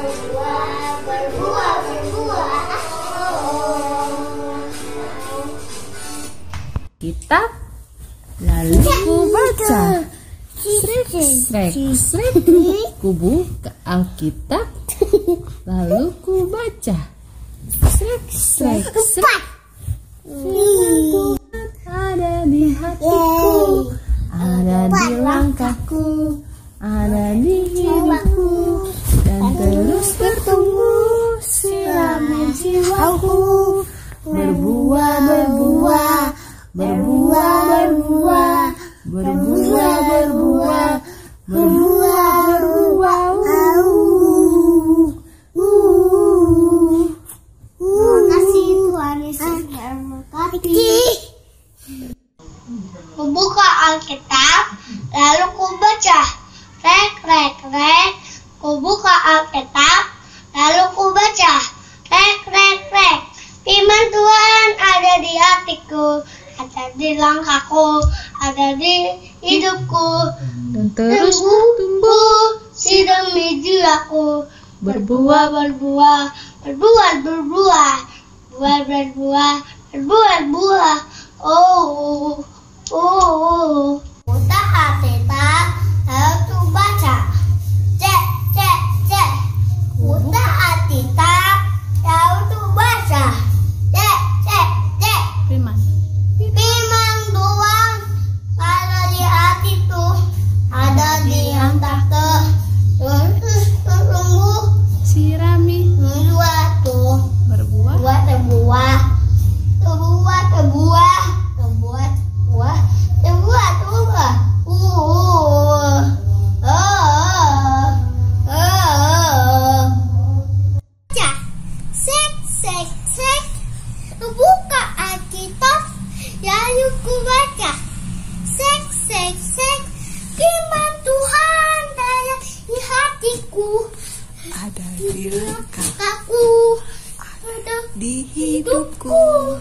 berbuah, berbuah, berbuah.
Kitab, lalu ku baca. Srek, srek, srek. Ku buka Alkitab, lalu ku baca. Srek, srek, srek. Ada di hatiku, ada di langkahku, ada di hidupku, dan terus bertumbuh, sirami jiwaku. Berbuah, berbuah, berbuah, berbuah, berbuah, berbuah, berbuah, berbuah.
Makasih Tuhan Yesus memberkati. Ku buka Alkitab, lalu ku baca. Rek, rek, rek. Ku buka Alkitab, lalu ku baca. Rek, rek, rek. Firman Tuhan ada di hatiku, ada di langkahku, ada di hidupku.
Dan terus
tumbuh sirami jiwaku. Berbuah, berbuah, berbuah, berbuah, berbuah, berbuah, berbuah, berbuah. Oh, oh. Buka Alkitab, lalu ku baca. Cek, cek, cek. Buka Alkitab, lalu ku baca. Cek, cek, cek.
Firman.
Firman Tuhan ada di hatiku, ada di hatiku. Terus bertumbuh,
Sirami
membuatku
berbuah.
buat terbuah, terbuah, terbuah, terbuah, terbuah, terbuah, terbuah. Baca, sek, sek, sek. Buka Alkitab, lalu ku baca. Sek, sek, sek. Firman Tuhan ada di hatiku,
ada di
langkahku, ada
di hidupku,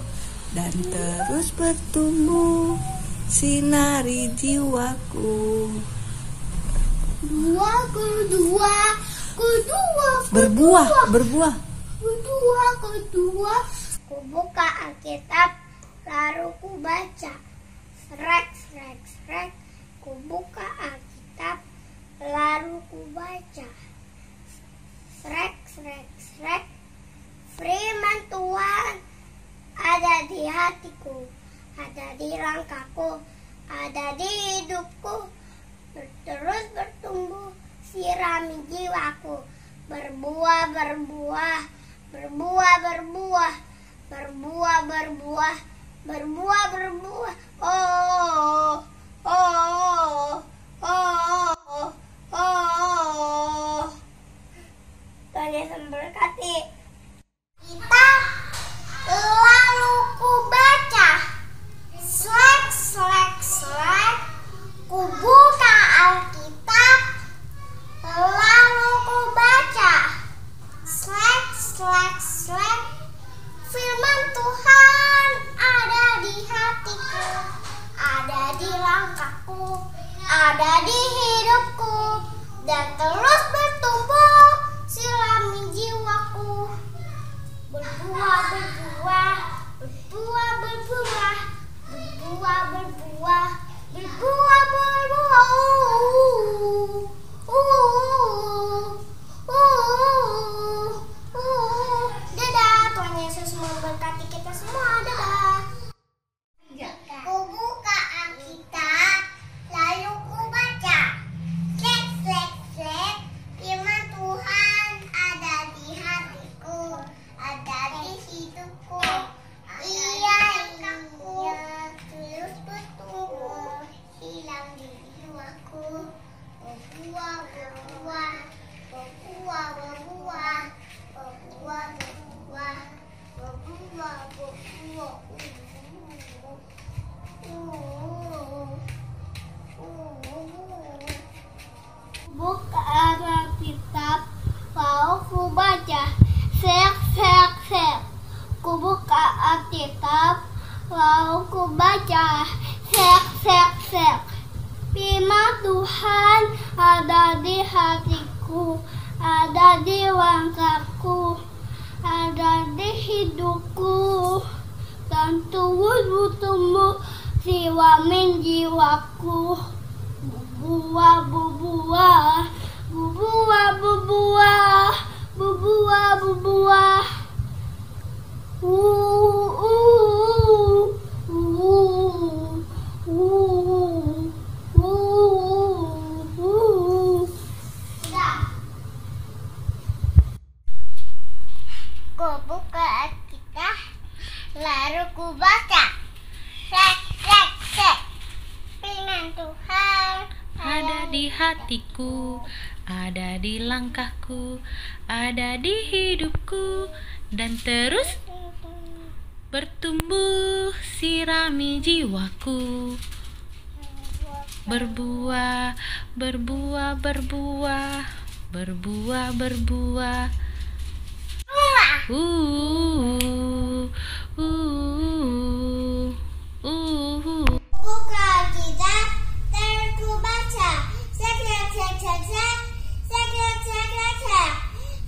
dan terus bertumbuh, sinari jiwaku.
dua, kedua, kedua,
Berbuah, berbuah.
kedua, kedua. Ku buka Alkitab, lalu ku baca. Srek, srek, srek. Ku buka Alkitab, lalu ku baca. Srek, srek, srek. Firman Tuhan ada di hatiku, ada di langkahku, ada di hidupku. Terus bertumbuh, sirami jiwaku. Berbuah, berbuah, berbuah, berbuah, berbuah, berbuah, berbuah, berbuah. Oh, oh, oh, oh, oh. Tuhan Yesus memberkati. Kita lalu ku baca. Slek, slek, slek. Ku buka Alkitab, lalu ku baca. Slek, slek, slek. Firman Tuhan ada di hatiku, ada di langkahku, ada di hidupku, dan terus bertumbuh, sirami jiwaku. Berbuah, berbuah, berbuah, berbuah, berbuah, berbuah, berbuah, berbuah. Dadah, Tuhan Yesus memberkati kita semua. Dadah. Ku buka Alkitab, lalu ku baca. Slek, slek, slek. Firman Tuhan ada di hatiku, ada di hidupku. Ia terus bertumbuh, hilang di jiwaku. Berbuah, berbuah, berbuah, berbuah, berbuah, berbuah, berbuah, berbuah. Buka Alkitab, lalu ku baca. Sek, sek, sek. Ku buka Alkitab, lalu ku baca. Sek, sek, sek. Firman Tuhan ada di hatiku, ada di langkahku, ada di hidupku, dan terus bertumbuh siwamin jiwaku. Bubuah, bubuah, bubuah, bubuah, bubuah, bubuah. Ku buka Alkitab, lalu ku baca. Sek, sek, sek. Firman Tuhan
Ada di hatiku, ada di langkahku, ada di hidupku, dan terus bertumbuh sirami jiwaku. Berbuah, berbuah, berbuah, berbuah, berbuah.
buka Alkitab, terus ku baca. Sek, sek, sek, sek, sek. Sek, sek, sek, sek, sek.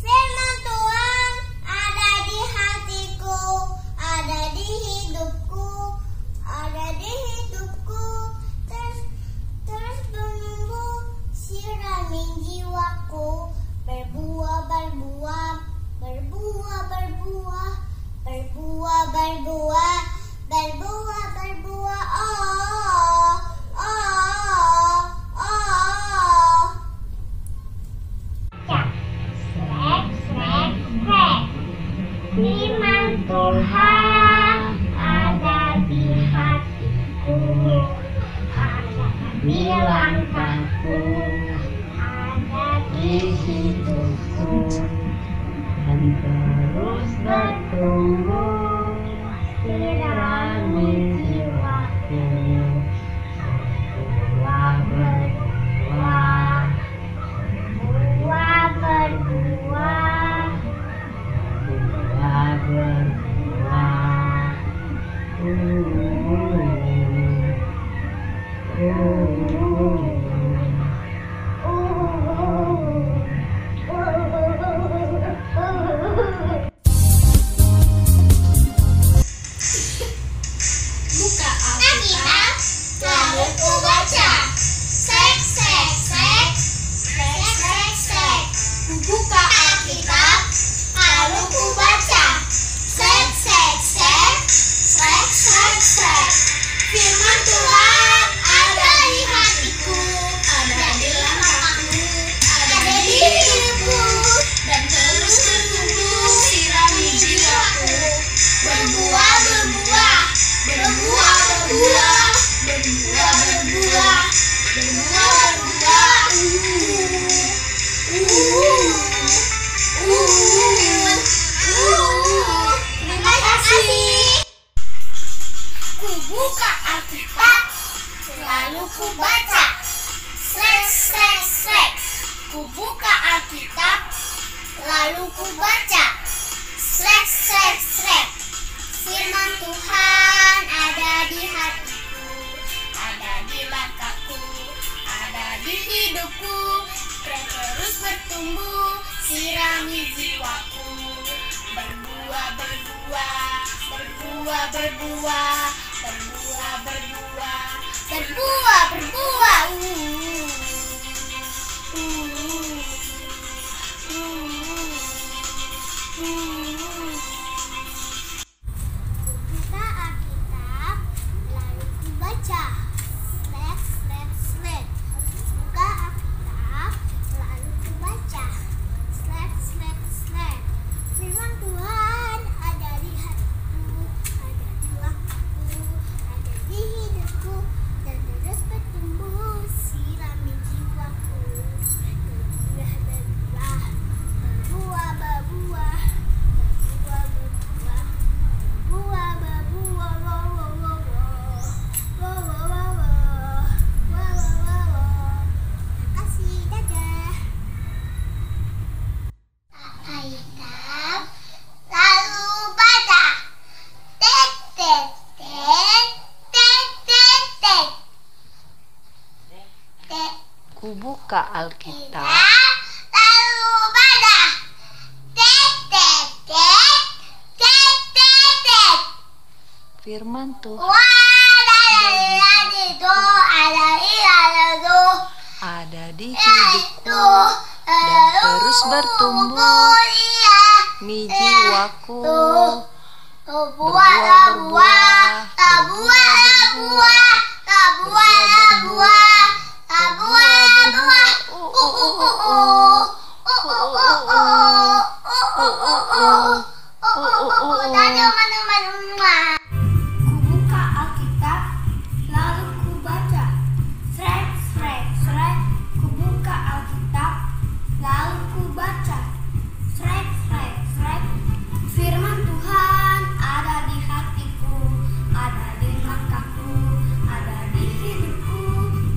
Firman Tuhan ada di hatiku, ada di hidupku, ada di hidupku. Terus bertumbuh sirami jiwaku. Berbuah, berbuah, berbuah, berbuah, berbuah, berbuah, berbuah, berbuah. Oh, oh, oh. Srek, srek, srek. Firman Tuhan ada di hatiku, ada di langkahku, ada di hidupku, dan terus bertumbuh sirami jiwaku. Berbuah, berbuah, berbuah, berbuah, berbuah, Buka Alkitab, lalu ku baca. Sek, sek, sek. Sek, sek, sek. Buka Alkitab, lalu ku baca. Sek, sek, sek. Sek, sek, sek. Firman Tuhan ada di hatiku, ada di langkahku, ada di hidupku, dan terus bertumbuh sirami jiwaku. Berbuah, berbuah, berbuah, berbuah, berbuah, berbuah, berbuah, berbuah. Terima kasih. Ku buka Alkitab, lalu ku baca. Srek, srek, srek. Ku buka Alkitab, lalu ku baca. Srek, srek, srek. Firman Tuhan ada di hatiku, ada di langkahku, ada di hidupku. Terus bertumbuh sirami jiwaku. Berbuah, berbuah, berbuah, berbuah, berbuah, berbuah, berbuah, berbuah. Buka Alkitab, lalu ku baca. Srek, srek, srek. Buka Alkitab, lalu ku baca. Srek, srek, srek. Firman Tuhan ada di hatiku, ada di langkahku, ada di hidupku, dan terus bertumbuh sirami jiwaku. Berbuah, berbuah, berbuah, berbuah, berbuah, berbuah, berbuah, berbuah, wow, wow, wow, wow. Wow, wow, wow, wow. Wow, wow, wow, wow. Terima kasih, dadah. Alkitab, lalu baca. Tek, tek, tek, tek, tek, tek. Tek.
Ku buka Alkitab,
Lalu baca.
firman Tuhan ada di hidupku dan terus bertumbuh di jiwaku.
Kubuka Alkitab, lalu kubaca. Srek, srek, srek. Kubuka Alkitab, lalu kubaca. Srek, srek, srek. Firman Tuhan ada di hatiku, ada di langkahku, ada di hidupku,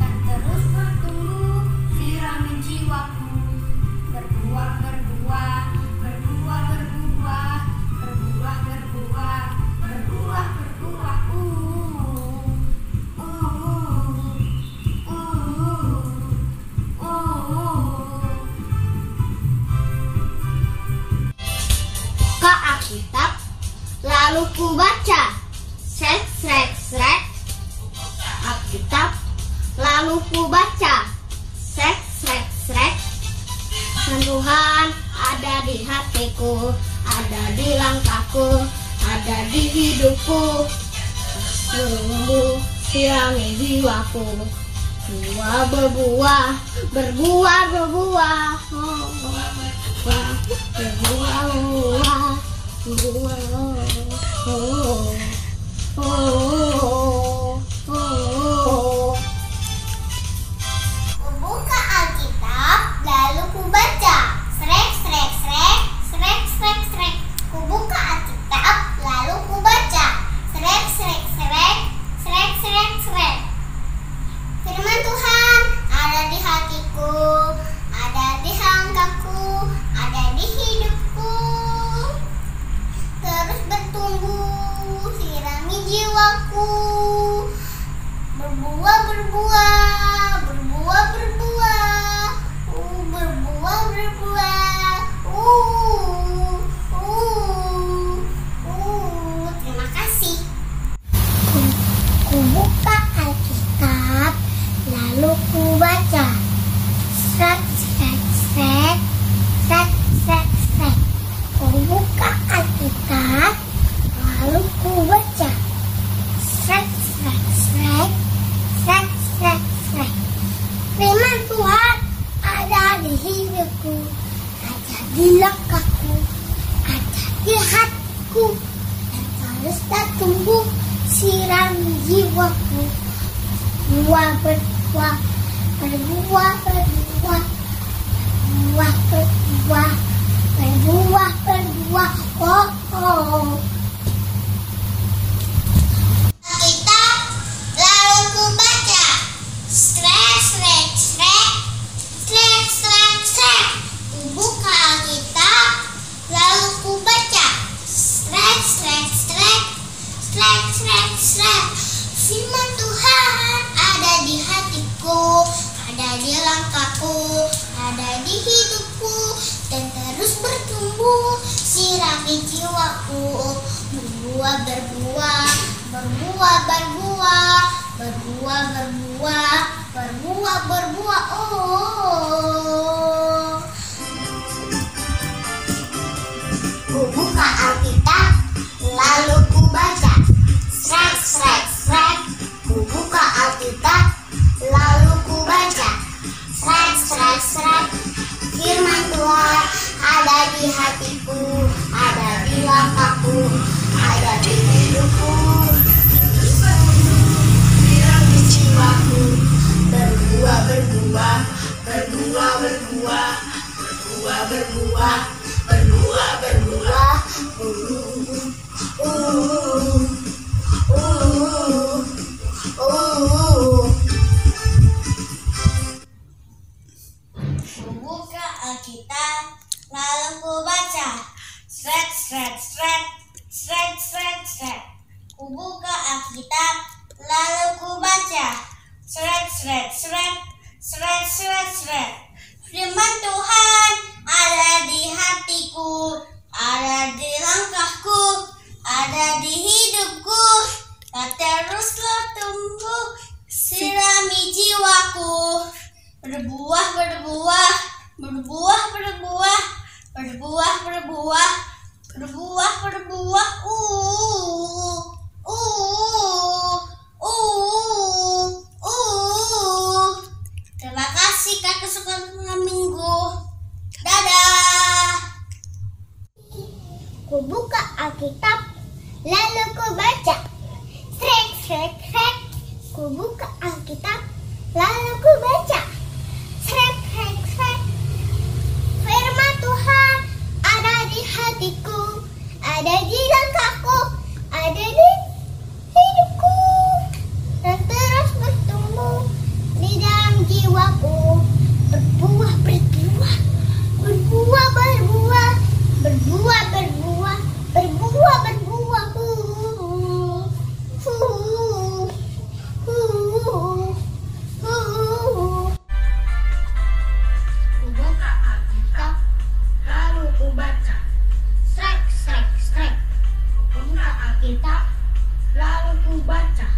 dan terus bertumbuh, sirami jiwaku. Berbuah, berbuah, berbuah, berbuah, berbuah, berbuah, berbuah, berbuah. Buka Alkitab, lalu ku baca. Srek, srek, srek. Alkitab, lalu ku baca. Srek, srek, srek. Tuhan ada di hatiku, ada di langkahku, ada di hidupku. Tumbuh, sirami jiwaku. Buah berbuah, berbuah, berbuah. Berbuah, berbuah, berbuah. Kubuka Alkitab, lalu kubaca. Srek, srek, srek. Srek, srek, srek. Kubuka Alkitab, lalu kubaca. Srek, srek, srek. Srek, srek, srek. Firman Tuhan ada di hatiku, ada di langkahku, ada di hidupku. Terus bertumbuh, sirami jiwaku. Berbuah, berbuah, berbuah, berbuah. Berbuah, berbuah. Terima kasih. Kubuka Alkitab, lalu kubaca. Srek, srek, srek. Srek, srek, srek. Kubuka Alkitab, lalu kubaca. Srek, srek, srek. Srek, srek, srek. Firman Tuhan ada di hidupku, ada di langkahku, ada di hatiku, dan terus bertumbuh, sirami jiwaku. Berbuah, berbuah, berbuah, berbuah, berbuah, berbuah, berbuah, berbuah. Alkitab, lalu kubaca. Srek, srek, srek. Srek, srek, srek. Kubuka Alkitab, lalu kubaca. Srek, srek, srek. Srek, srek, srek. Firman Tuhan ada di hatiku, ada di langkahku, ada di hidupku, dan terus bertumbuh, sirami jiwaku. Berbuah, berbuah, berbuah, berbuah, berbuah, berbuah, berbuah, berbuah. Kubuka Alkitab, lalu kubaca. Srek, srek, srek. Kubuka Alkitab, lalu kubaca. Srek, srek, srek. Firman Tuhan ada di hatiku, ada di langkahku, ada di hidupku. Sirami jiwaku. Berbuah, berbuah, berbuah, berbuah, berbuah, berbuah, berbuah, berbuah. Kubuka Alkitab, lalu kubaca. Srek, srek, srek. Srek, srek, srek. Kubuka Alkitab, lalu kubaca. Srek, srek, srek. Srek, srek, srek. Firman Tuhan ada di hatiku, ada di langkahku, ada di hidupku. berbuah, berbuah, berbuah, berbuah. Terima kasih kakak sekolah minggu. Dadah. Ku buka Alkitab, lalu ku baca. Srek, srek, srek. Ku buka Alkitab, lalu ku baca. Srek, srek, srek. Firman Tuhan ada di hatiku, ada di langkahku, ada di hidupku, dan terus bertumbuh di dalam jiwaku. Berbuah, berbuah, berbuah, berbuah, berbuah, berbuah, berbuah, berbuah. Ku buka Alkitab, lalu ku baca. Srek, srek, srek. Ku buka Alkitab, lalu ku baca.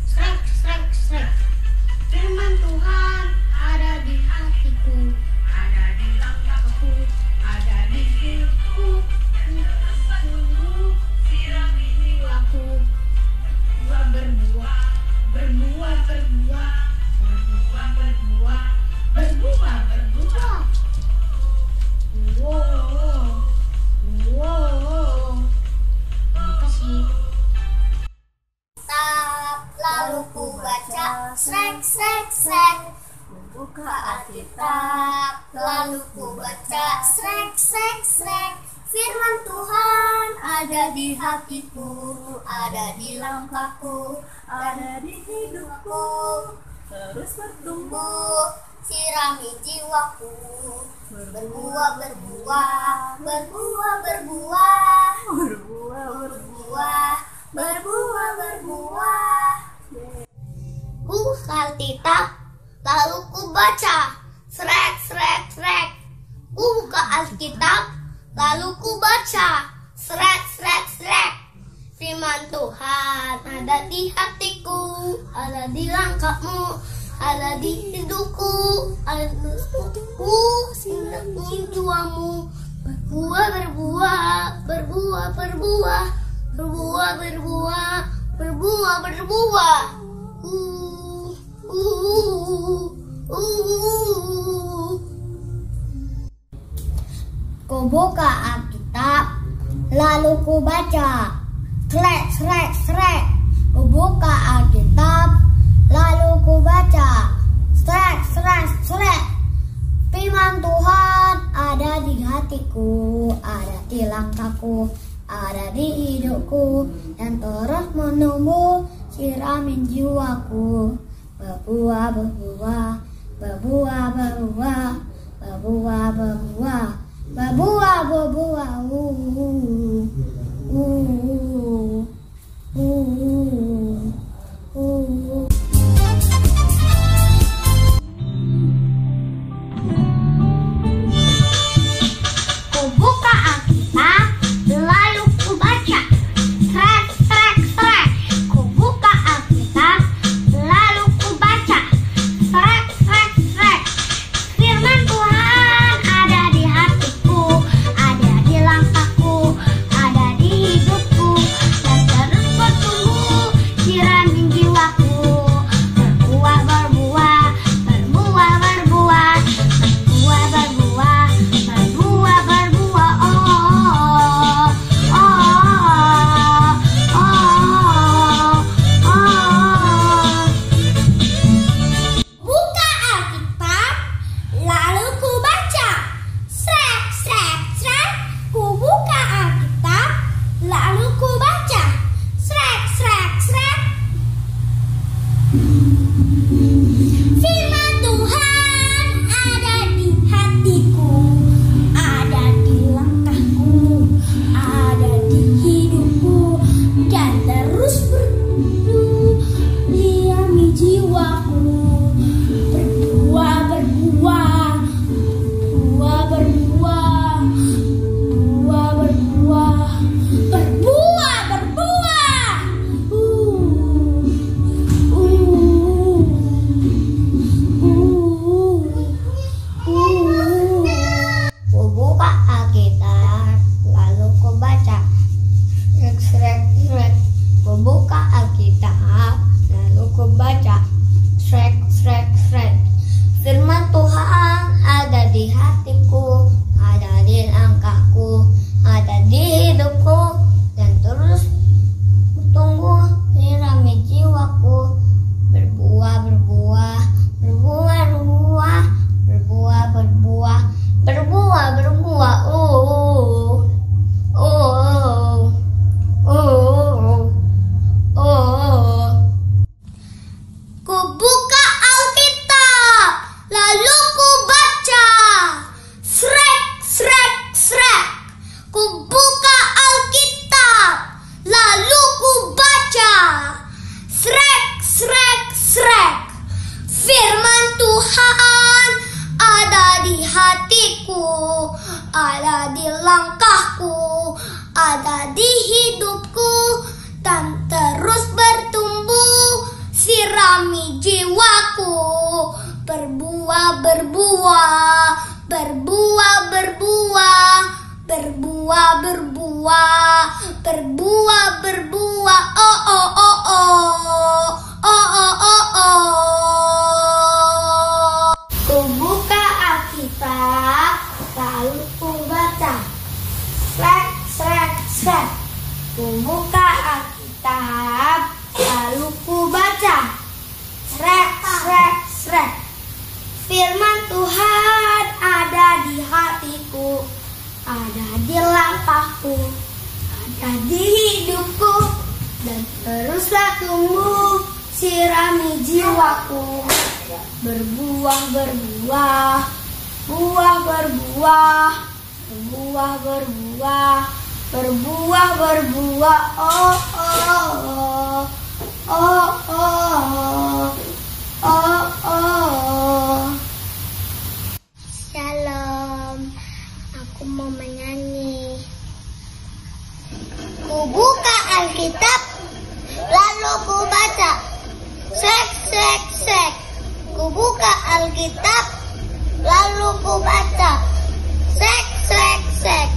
Srek, srek, srek. Firman Tuhan ada di hatiku, ada di langkahku, ada di hidupku. Sirami jiwaku. Berbuah, berbuah, berbuah, berbuah, berbuah, berbuah, berbuah. Wow, wow. Terima kasih. Lalu ku baca, srek, srek, srek. Buka Alkitab, lalu ku baca, srek, srek, srek. Firman Tuhan ada di hatiku, ada di langkahku, ada di hidupku. Terus bertumbuh, sirami jiwaku. Berbuah, berbuah, berbuah, berbuah, berbuah, berbuah, berbuah, berbuah. Buka Alkitab, lalu ku baca, srek, srek, srek. Buka Alkitab, lalu ku baca, srek, srek, srek. Firman Tuhan ada di hatiku, ada di langkahmu, ada di hidupku, ada di hidupku, sinami jiwamu. Berbuah, berbuah, berbuah, berbuah, berbuah, berbuah, berbuah, berbuah. Ku buka Alkitab, lalu ku baca. Srek, srek, srek. Ku buka Alkitab, lalu ku baca. Srek, srek, srek. Firman Tuhan ada di hatiku, ada di langkahku, ada di hidupku, dan terus menumbuh siramin jiwaku. Berbuah, berbuah, berbuah, berbuah, berbuah, berbuah, berbuah, berbuah. Ku buka Alkitab, lalu ku baca. Srek, srek, srek. Ku buka Alkitab, lalu ku baca. Srek, srek, srek. Firman Tuhan ada di hatiku, ada di berbuah, berbuah, berbuah, berbuah, berbuah, berbuah, berbuah. Oh oh oh oh, oh oh oh oh. Ku buka Alkitab, lalu ku baca. Srek, srek, srek. Ku buka Alkitab, lalu ku baca. Srek, srek, srek. Firman Tuhan ada di hatiku, ada di langkahku, ada di hidupku, dan teruslah tumbuh, sirami jiwaku. Berbuah, berbuah, buah berbuah, berbuah, berbuah, berbuah, berbuah. Oh oh oh oh oh oh. Shalom, aku mau menyanyi. Ku buka Alkitab, lalu ku baca. Sek, sek, sek. Ku buka Alkitab, lalu ku baca. Sek, sek, sek.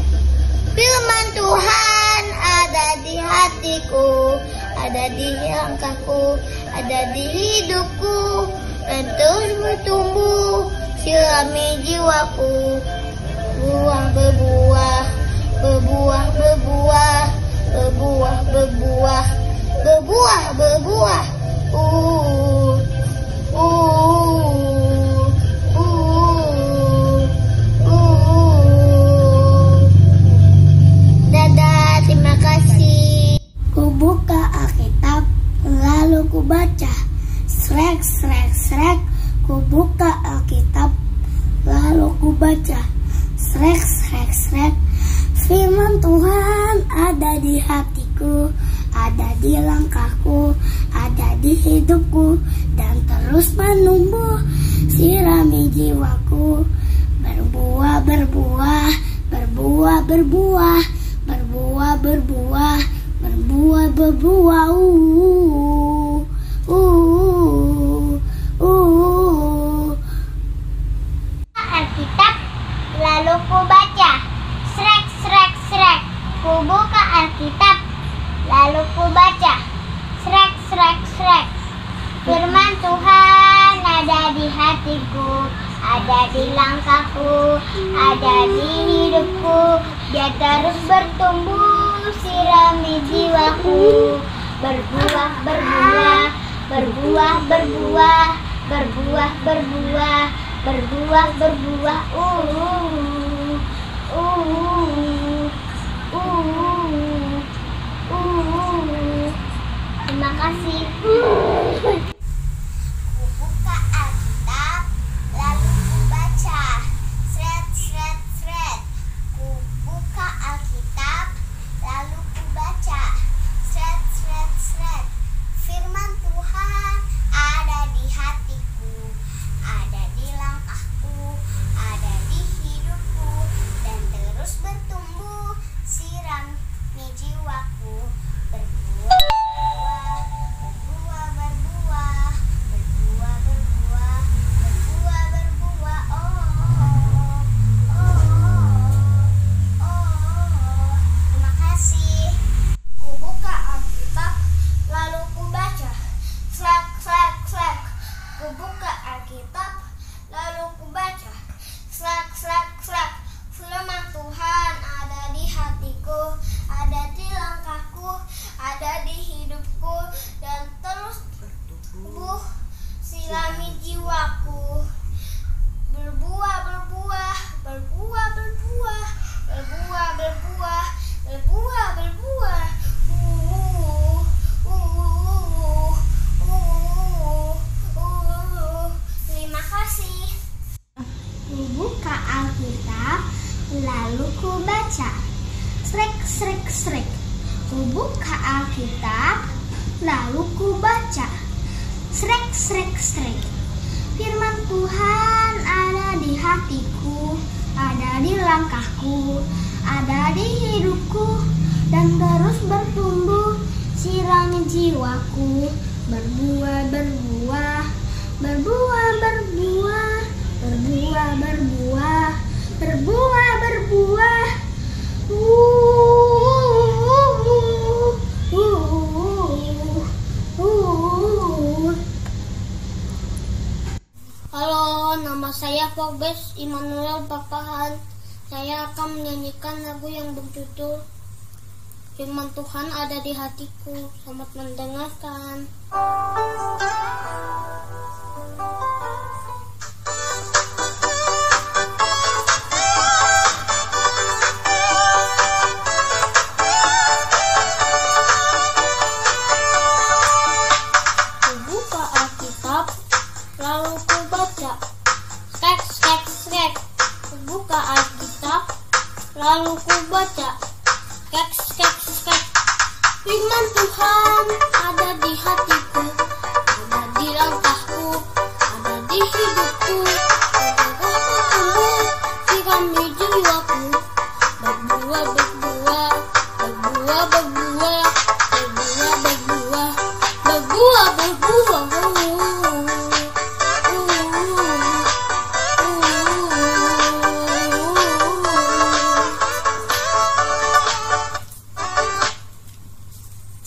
Firman Tuhan ada di hatiku, ada di langkahku, ada di hidupku, dan terus bertumbuh, sirami jiwaku. Buah berbuah, berbuah, berbuah, berbuah, berbuah, berbuah, berbuah. Dadah, terima kasih. Ku buka Alkitab, lalu ku baca. Srek, srek, srek. Ku buka Alkitab, lalu ku baca. Srek, srek, srek. Firman Tuhan ada di hatiku, ada di langkahku, ada di hidupku, dan terus menumbuh, sirami jiwaku. Berbuah, berbuah, berbuah, berbuah, berbuah, berbuah, berbuah, berbuah. Alkitab, lalu ku baca. Srek, srek, srek. Ku buka Alkitab, lalu ku baca. Srek, srek, srek. Firman Tuhan ada di hatiku, ada di langkahku, ada di hidupku. Dia terus bertumbuh, sirami jiwaku. Berbuah, berbuah, berbuah, berbuah, berbuah, berbuah, berbuah, berbuah. Terima kasih. Ku buka Alkitab, lalu ku baca. Sret, sret, sret. Ku buka Alkitab, lalu ku baca. Sret, sret, sret. Firman Tuhan ada di hatiku, ada di langkahku, ada di hidupku, dan terus bertumbuh, sirami jiwaku. Berbuah, berbuah, berbuah, berbuah, berbuah, berbuah, berbuah. Terima kasih. Ku buka Alkitab, lalu ku baca. Slek, slek, slek. Ku buka Alkitab, lalu ku baca. Slek, slek, slek. Firman Tuhan ada di hatiku, ada di langkahku, ada di hidupku, dan terus tumbuh, sirami jiwaku. Berbuah, berbuah, berbuah, berbuah, berbuah, berbuah, berbuah, berbuah. Terima kasih. Ku buka Alkitab, lalu ku baca. Srek, srek, srek. Ku buka Alkitab, lalu ku baca. Srek, srek, srek. Firman Tuhan ada di hatiku, ada di langkahku, ada di hidupku, dan terus bertumbuh, sirami jiwaku. Berbuah, berbuah, berbuah, berbuah, berbuah,
berbuah, berbuah, berbuah, berbuah. Halo, nama saya Forbes Immanuel Papahan. Saya akan menyanyikan lagu yang berjudul Firman Tuhan Ada di Hatiku. Selamat mendengarkan. Kubuka Alkitab, lalu ku baca. Srek, srek, srek. Kubuka Alkitab, lalu ku baca. Srek, srek, srek. Firman Tuhan ada di hatiku, ada di langkahku, ada di hidupku. Langkahku tumbuh, sirami jiwaku. Berbuah, berbuah, berbuah, berbuah, berbuah, berbuah, berbuah, berbuah,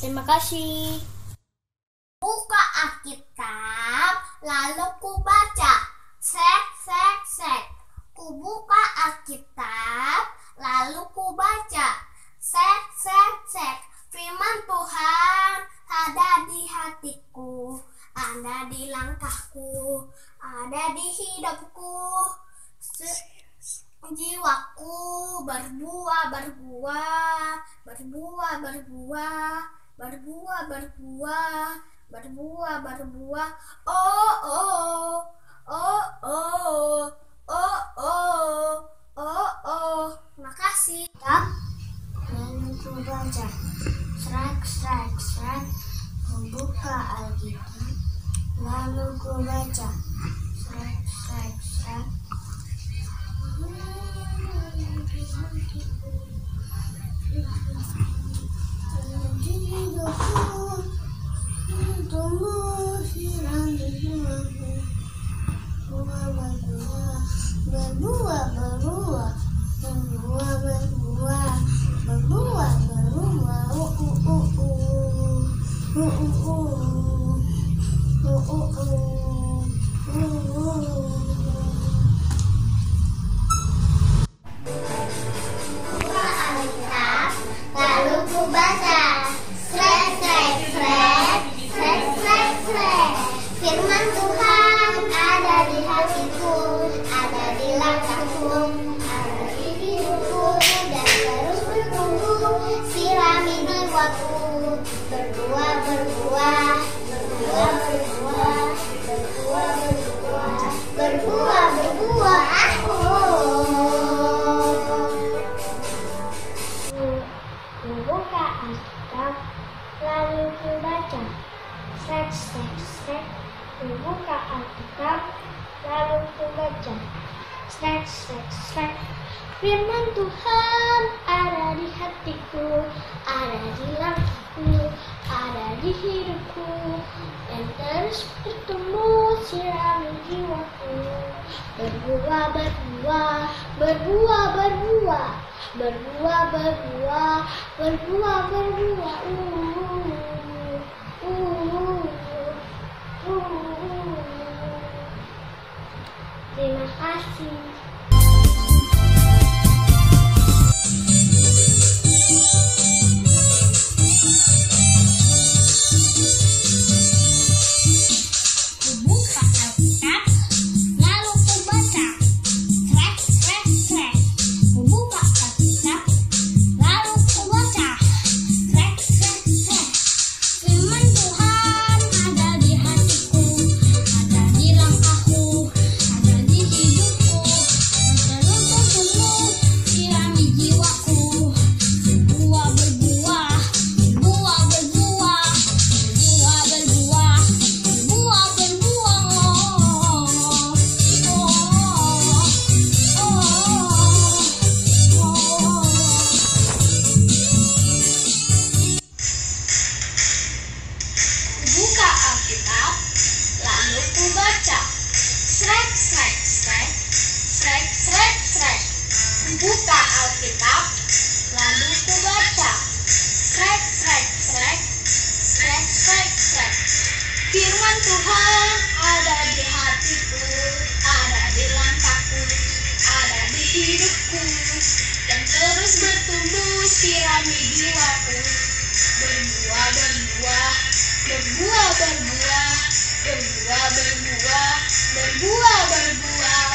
Terima kasih. Buka Alkitab, lalu ku baca. Sek, sek, sek. Ku buka Alkitab, lalu ku baca. Sek, sek, sek. Firman Tuhan ada di hatiku, ada di langkahku, ada di hidupku. Jiwaku berbuah, berbuah, berbuah, berbuah, berbuah, berbuah, berbuah, berbuah. Oh, oh, oh, oh, oh, oh, oh, oh. Makasih. Lalu ku baca. Srek, srek, srek. Ku buka Alkitab, lalu ku baca. Srek, srek, srek. Berbuah, berbuah, berbuah, berbuah, berbuah, berbuah. Lalu ku baca. Srek, srek, srek. Srek, srek, srek. Firman Tuhan ada di hatiku, ada di langkahku, ada di hidupku, dan terus bertumbuh. Sirami jiwaku. Berbuah, berbuah, berbuah, berbuah, berbuah, berbuah, berbuah, berbuah. Buka Alkitab, lalu ku baca. Srek, srek, srek. Buka Alkitab, lalu ku baca. Srek, srek, srek. Firman Tuhan ada di hatiku, ada di langkahku, ada di hidupku, dan terus bertumbuh sirami jiwaku. Berbuah, berbuah, berbuah, berbuah, berbuah, berbuah, berbuah, berbuah. Terima kasih.
Firman Tuhan ada di hatiku, ada di langkahku, ada di hidupku, dan terus bertumbuh sirami jiwaku. Berbuah, berbuah, berbuah, berbuah, berbuah, berbuah, berbuah, berbuah.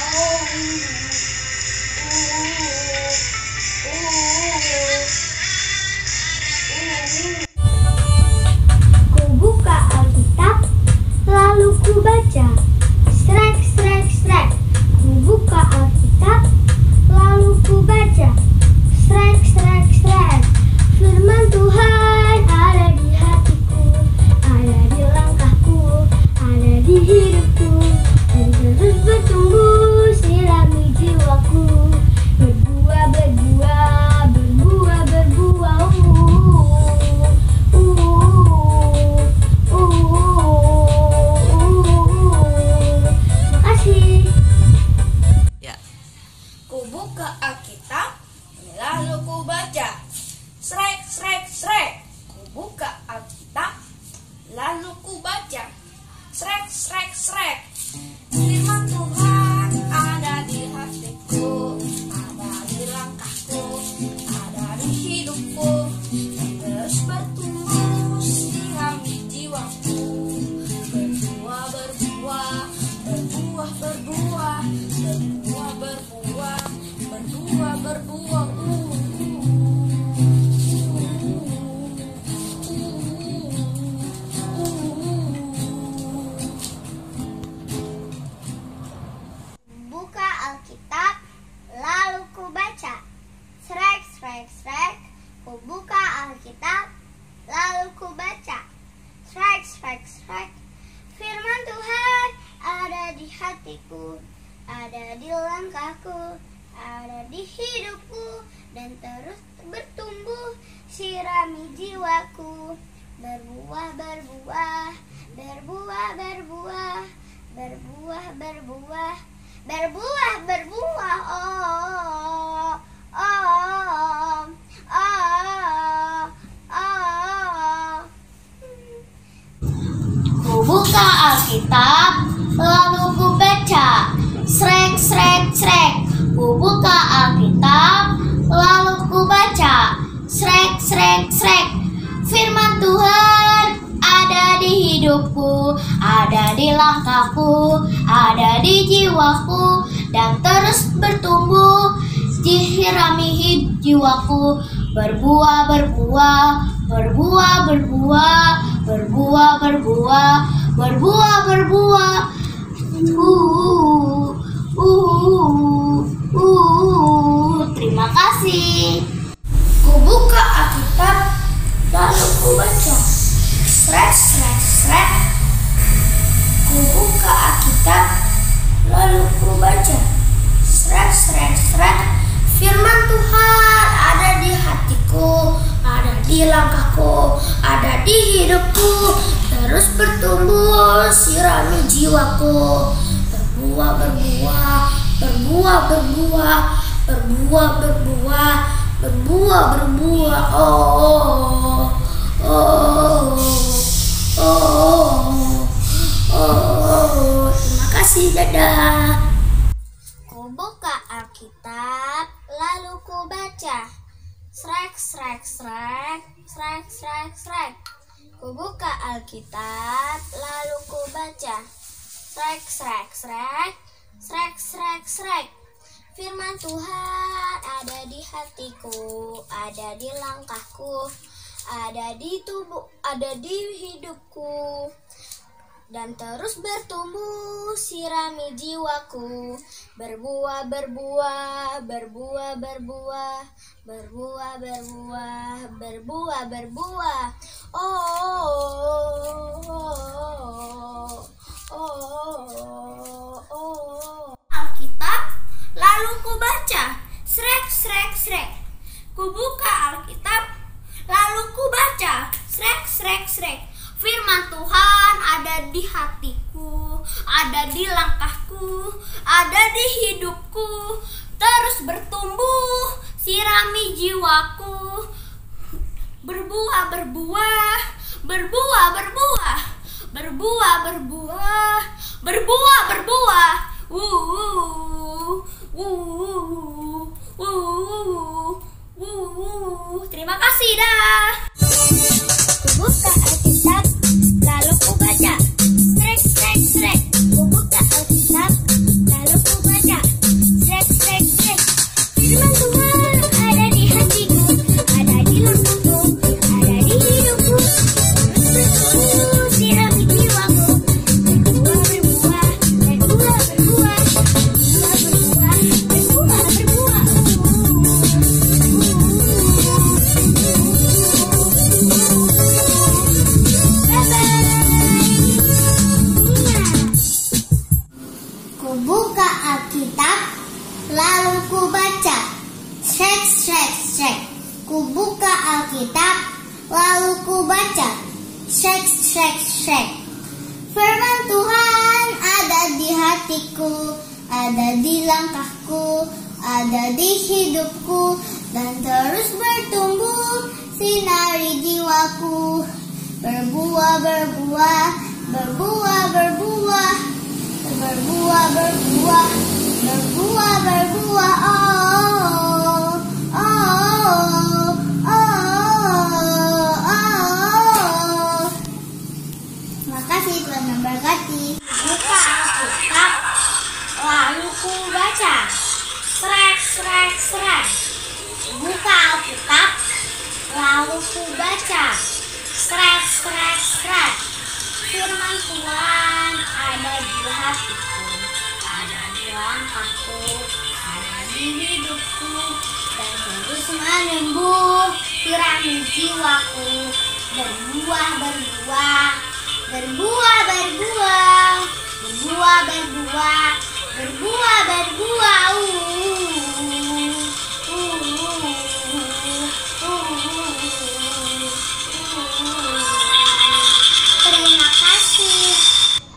Ku buka Alkitab, lalu ku baca. Srek, srek, srek. Ku buka Alkitab, lalu ku baca. Srek, srek, srek. Firman Tuhan ada di hatiku, ada di langkahku, ada di hidupku, dan terus bertumbuh sirami jiwaku. Berbuah, berbuah, berbuah, berbuah. Makasih.
Ya.
Ku buka Alkitab, lalu ku baca. Srek, srek, srek. Ku buka Alkitab, lalu ku baca. Srek, srek, srek. Firman Tuhan ada di hatiku, ada di langkahku, ada di hidupku, dan terus bertumbuh sirami jiwaku. Berbuah, berbuah, berbuah, berbuah, berbuah, berbuah, berbuah, berbuah.
Buka Alkitab, lalu ku baca. Srek, srek, srek. Ku buka Alkitab, lalu ku baca. Srek, srek, srek. Firman Tuhan ada di hatiku, ada di langkahku, ada di hidupku, dan terus bertumbuh sirami jiwaku. Berbuah, berbuah, berbuah, berbuah, berbuah, berbuah, berbuah, berbuah. Oh, oh, oh, oh. Ku buka Alkitab, lalu ku baca. Srek, srek, srek. Ku buka Alkitab, lalu ku baca. Srek, srek, srek. Firman Tuhan ada di hidupku, ada di langkahku, ada di jiwaku, dan terus bertumbuh sirami jiwaku. Berbuah, berbuah, berbuah, berbuah, berbuah, berbuah, berbuah, berbuah. Terima kasih. Ku buka Alkitab, lalu ku baca. Srek, srek, srek. Ku buka Alkitab, lalu ku baca. Srek, srek, srek. Firman Tuhan ada di hatiku, ada di langkahku, ada di hidupku, terus bertumbuh sirami jiwaku. Berbuah, berbuah, berbuah, berbuah, berbuah, berbuah, berbuah, berbuah. Oh, oh, oh, oh. Terima kasih, dadah. Ku buka Alkitab, lalu ku baca. Srek, srek, srek, srek, srek, srek. Ku buka Alkitab, lalu ku baca. Srek, srek, srek, srek, srek, srek. Firman Tuhan ada di hatiku, ada di langkahku, ada di tubuh, ada di hidupku, dan terus bertumbuh sirami jiwaku. Berbuah, berbuah, berbuah, berbuah, berbuah, berbuah, berbuah, berbuah. Oh, oh, oh, oh. Alkitab, lalu ku baca. Srek, srek, srek. Ku buka Alkitab, lalu ku baca. Srek, srek, srek. Firman Tuhan ada di hatiku, ada di langkahku, ada di hidupku, terus bertumbuh sirami jiwaku. Berbuah, berbuah, berbuah, berbuah.
berbuah, berbuah, berbuah, berbuah. Terima kasih dah. Ku buka Alkitab, lalu ku baca. Srek, srek, srek. Ku buka Alkitab, lalu ku baca. Srek, srek, srek. Firman Tuhan ada di hatiku, ada di langkahku, ada di hidupku. Terus sirami jiwaku. Berbuah, berbuah, berbuah, berbuah, berbuah, berbuah, Ku buka Alkitab, lalu ku baca. Srek, srek, srek. Ku buka Alkitab, lalu ku baca. Srek, srek, srek. Firman Tuhan ada di hatiku, ada di langkahku, ada di hidupku, dan terus bertumbuh sinari jiwaku. Berbuah, berbuah, berbuah, berbuah, berbuah, berbuah, berbuah, berbuah. Oh, oh, oh, oh, oh. Makasih Tuhan memberkati. Buka Alkitab, lalu ku baca. Srek, srek, srek. Buka Alkitab, lalu ku baca. Srek, srek, srek. Firman Tuhan ada di hatiku, ada di langkahku, ada di hidupku, dan terus menumbuh sirami jiwaku. Berbuah, berbuah, berbuah, berbuah, berbuah, berbuah, berbuah, berbuah. Terima kasih.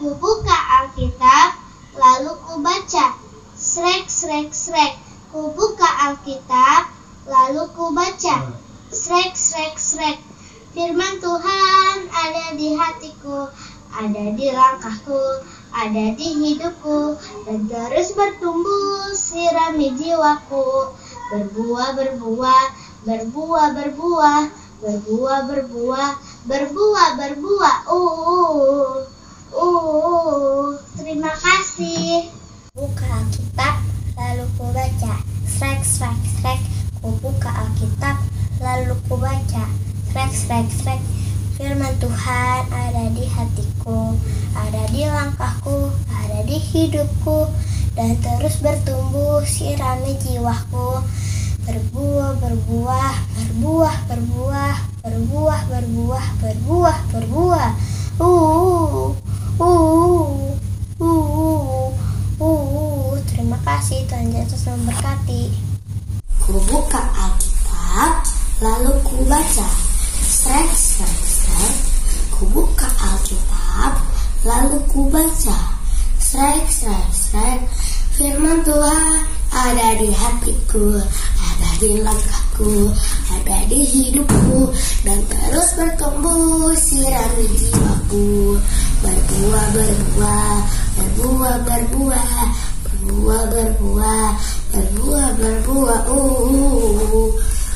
Ku buka Alkitab, lalu ku baca. Srek, srek, srek. Ku buka Alkitab, lalu ku baca. Srek, srek, srek. Firman Tuhan ada di hatiku, ada di langkahku, ada di hidupku, dan terus bertumbuh sirami jiwaku. Berbuah, berbuah, berbuah, berbuah, berbuah, berbuah, berbuah, berbuah. Terima kasih. Buka Alkitab, lalu ku baca. Srek, srek, srek. Ku buka Alkitab, lalu ku baca. Srek, srek, srek. Firman Tuhan ada di hatiku, ada di langkahku, ada di hidupku, dan terus bertumbuh sirami jiwaku. Berbuah, berbuah, berbuah, berbuah, berbuah, berbuah, berbuah, berbuah. Terima kasih Tuhan Yesus memberkati. Ku buka Alkitab, lalu ku baca. Srek, srek, srek. Ku buka Alkitab, lalu ku baca. Srek, srek, srek. Firman Tuhan ada di hatiku, ada di langkahku, ada di hidupku, dan terus bertumbuh sirami jiwaku. Berbuah, berbuah, berbuah, berbuah, berbuah, berbuah, berbuah, berbuah.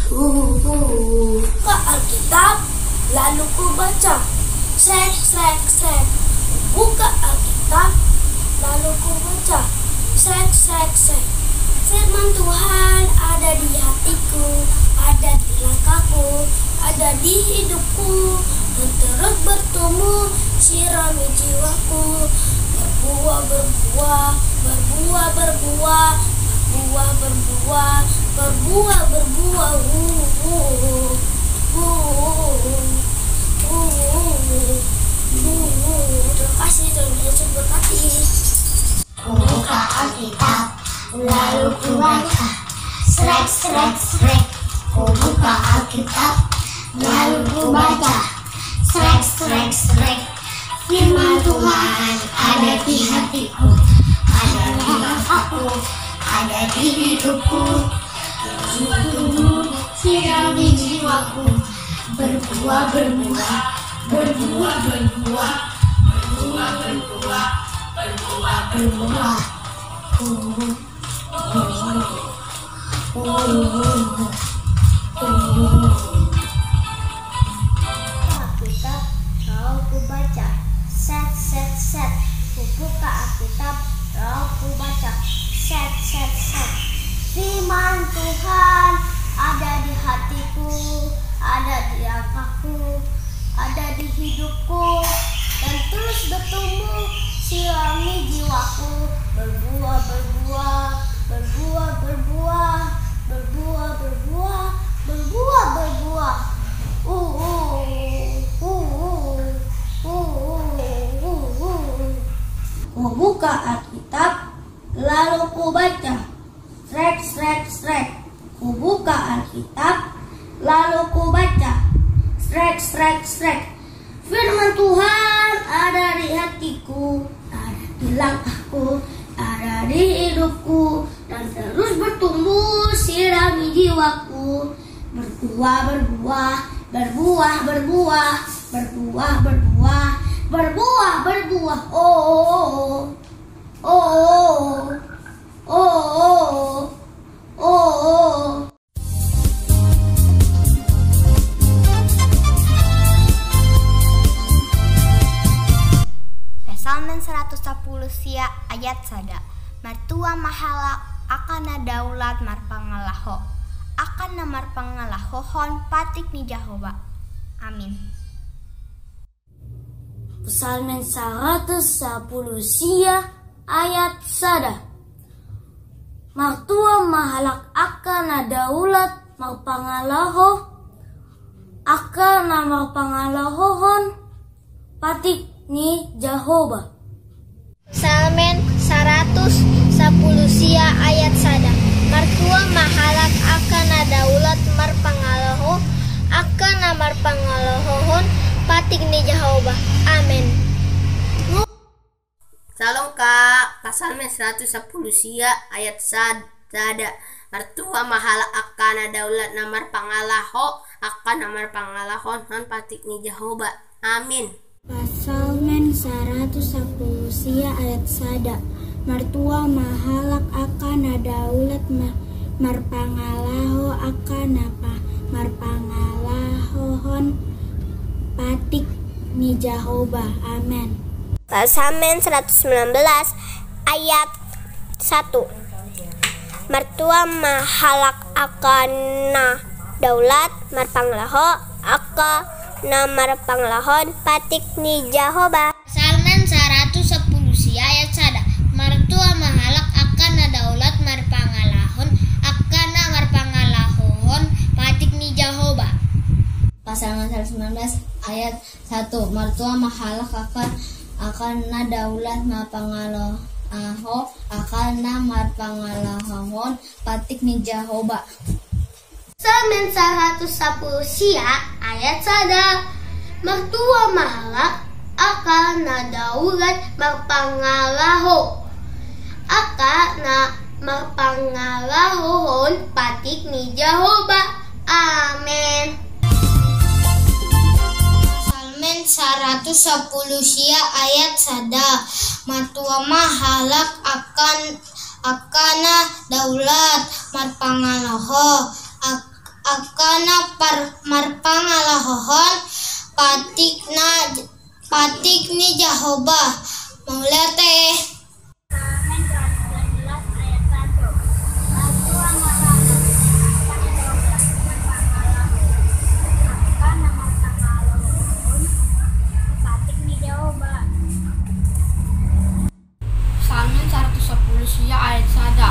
Buka Alkitab, lalu ku baca. Srek, srek, srek. Buka Alkitab, lalu ku baca. Srek, srek, srek. Firman Tuhan ada di hatiku, ada di langkahku, ada di hidupku, dan terus bertumbuh sirami jiwaku. Berbuah, berbuah, berbuah, berbuah, berbuah, berbuah, berbuah, berbuah. Terima kasih Tuhan Yesus berkati. Buka Alkitab, lalu ku baca. Srek, srek, srek. Ku buka Alkitab, lalu ku baca. Srek, srek, srek. Firman Tuhan ada di hatiku, ada di langkahku, ada di hidupku, bertumbuh sirami jiwaku. Berbuah, berbuah, berbuah, berbuah, Alkitab lalu ku baca, set set set. Ku buka Alkitab lalu ku baca, set set set. Firman Tuhan ada di hatiku, ada di akal, ada di hidupku, dan terus bertumbuh sirami jiwaku, berbuah berbuah, berbuah berbuah, berbuah berbuah, berbuah berbuah. Ku buka Alkitab lalu ku baca, srek srek srek. Ku buka Alkitab lalu ku baca, srek srek srek. Firman Tuhan ada di hatiku, ada di langkahku, ada di hidupku, dan terus bertumbuh sirami jiwaku, berbuah berbuah, berbuah berbuah, berbuah berbuah, berbuah berbuah. Oh oh oh oh oh oh oh.
Psalmen 110 sia ayat sada. Martua mahala akana daulat marpangalaho. Akana marpangalahohon patik ni Jehovah. Amin.
Psalmen 110 sia ayat sada. Martua mahalak akana daulat marpangalaho. Akana marpangalahohon patik ni Jehovah.
Psalmen 110 sia ayat sada. Martua mahalak akana daulat marpangalaho. Akana marpangalahohon patik ni Jehovah. Amin.
Salam Kak, Psalmen 110 sia ayat sada. Martua mahala akana daulat namar pangalaho, akana namar pangalahon han patik ni Jehovah. Amin.
Psalmen 110 sia ayat sada. Martua mahalak akana daulat marpangalaho akana marpangalahohon patik ni Jehovah. Amin. Psalmen 119 ayat 1. Martua mahalak akana daulat marpangalaho akana marpangalahon patik ni Jehovah. Psalmen 110 sia ayat sada. Martua mahalak akana daulat marpangalahon akana marpangalahon patik ni Jehovah.
Psalmen 119 ayat 1. Martua mahalak akana daulat marpangalaho akana marpangalahon patik ni Jehovah. Psalmen 110 sia ayat sada. Martua mahalak akana daulat marpangalaho akana marpangalahon patik ni Jehovah. Amin. Psalmen 110 sia ayat sada. Martua mahalak akana daulat marpangalaho akana marpangalahohon patik ni Jehovah. Mulai teh.
Psalmen 110 sia ayat sada.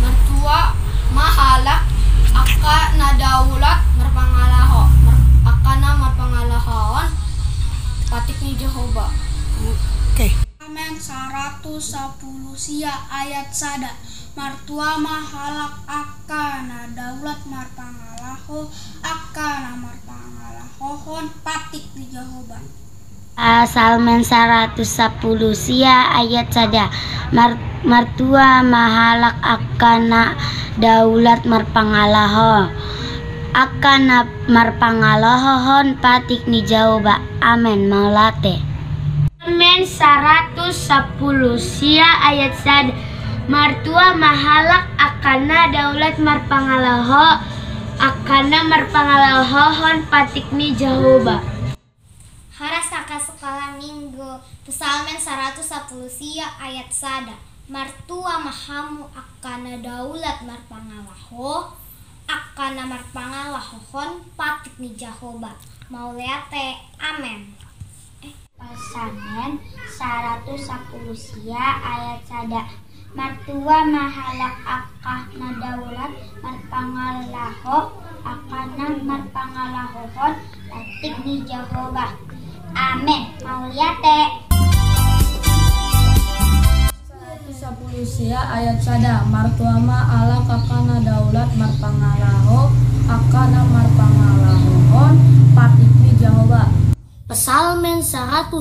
Martua mahalak akana daulat marpangalaho akana marpangalahon patik ni Jehovah. Psalmen 110 sia ayat sada. Martua mahalak akana daulat marpangalaho akana marpangalahon patik ni Jehovah.
Psalmen 110 sia ayat sada. Martua mahalak akana daulat marpangalaho akana marpangalahon patik ni Jehovah. Amin. Maulate.
Psalmen Psalmen 110 sia ayat sad. Martua mahalak akana daulat marpangalaho akana marpangalahohon patikni jahoba.
Harasaka sekolah minggu. Psalmen 110 sia ayat sada. Martua mahamu akana daulat marpangalaho akana marpangalahohon patikni jahoba. Mauleate amen. Psalmen 110 sia ayat sada. Martua mahalak akana daulat marpangalaho akana marpangalahohon patikni jahoba. Amin. Mauliate.
110 sia ayat sada. Martuama ala kakana daulat marpangalaho akana marpangalahohon patikni jahoba.
Psalmen 110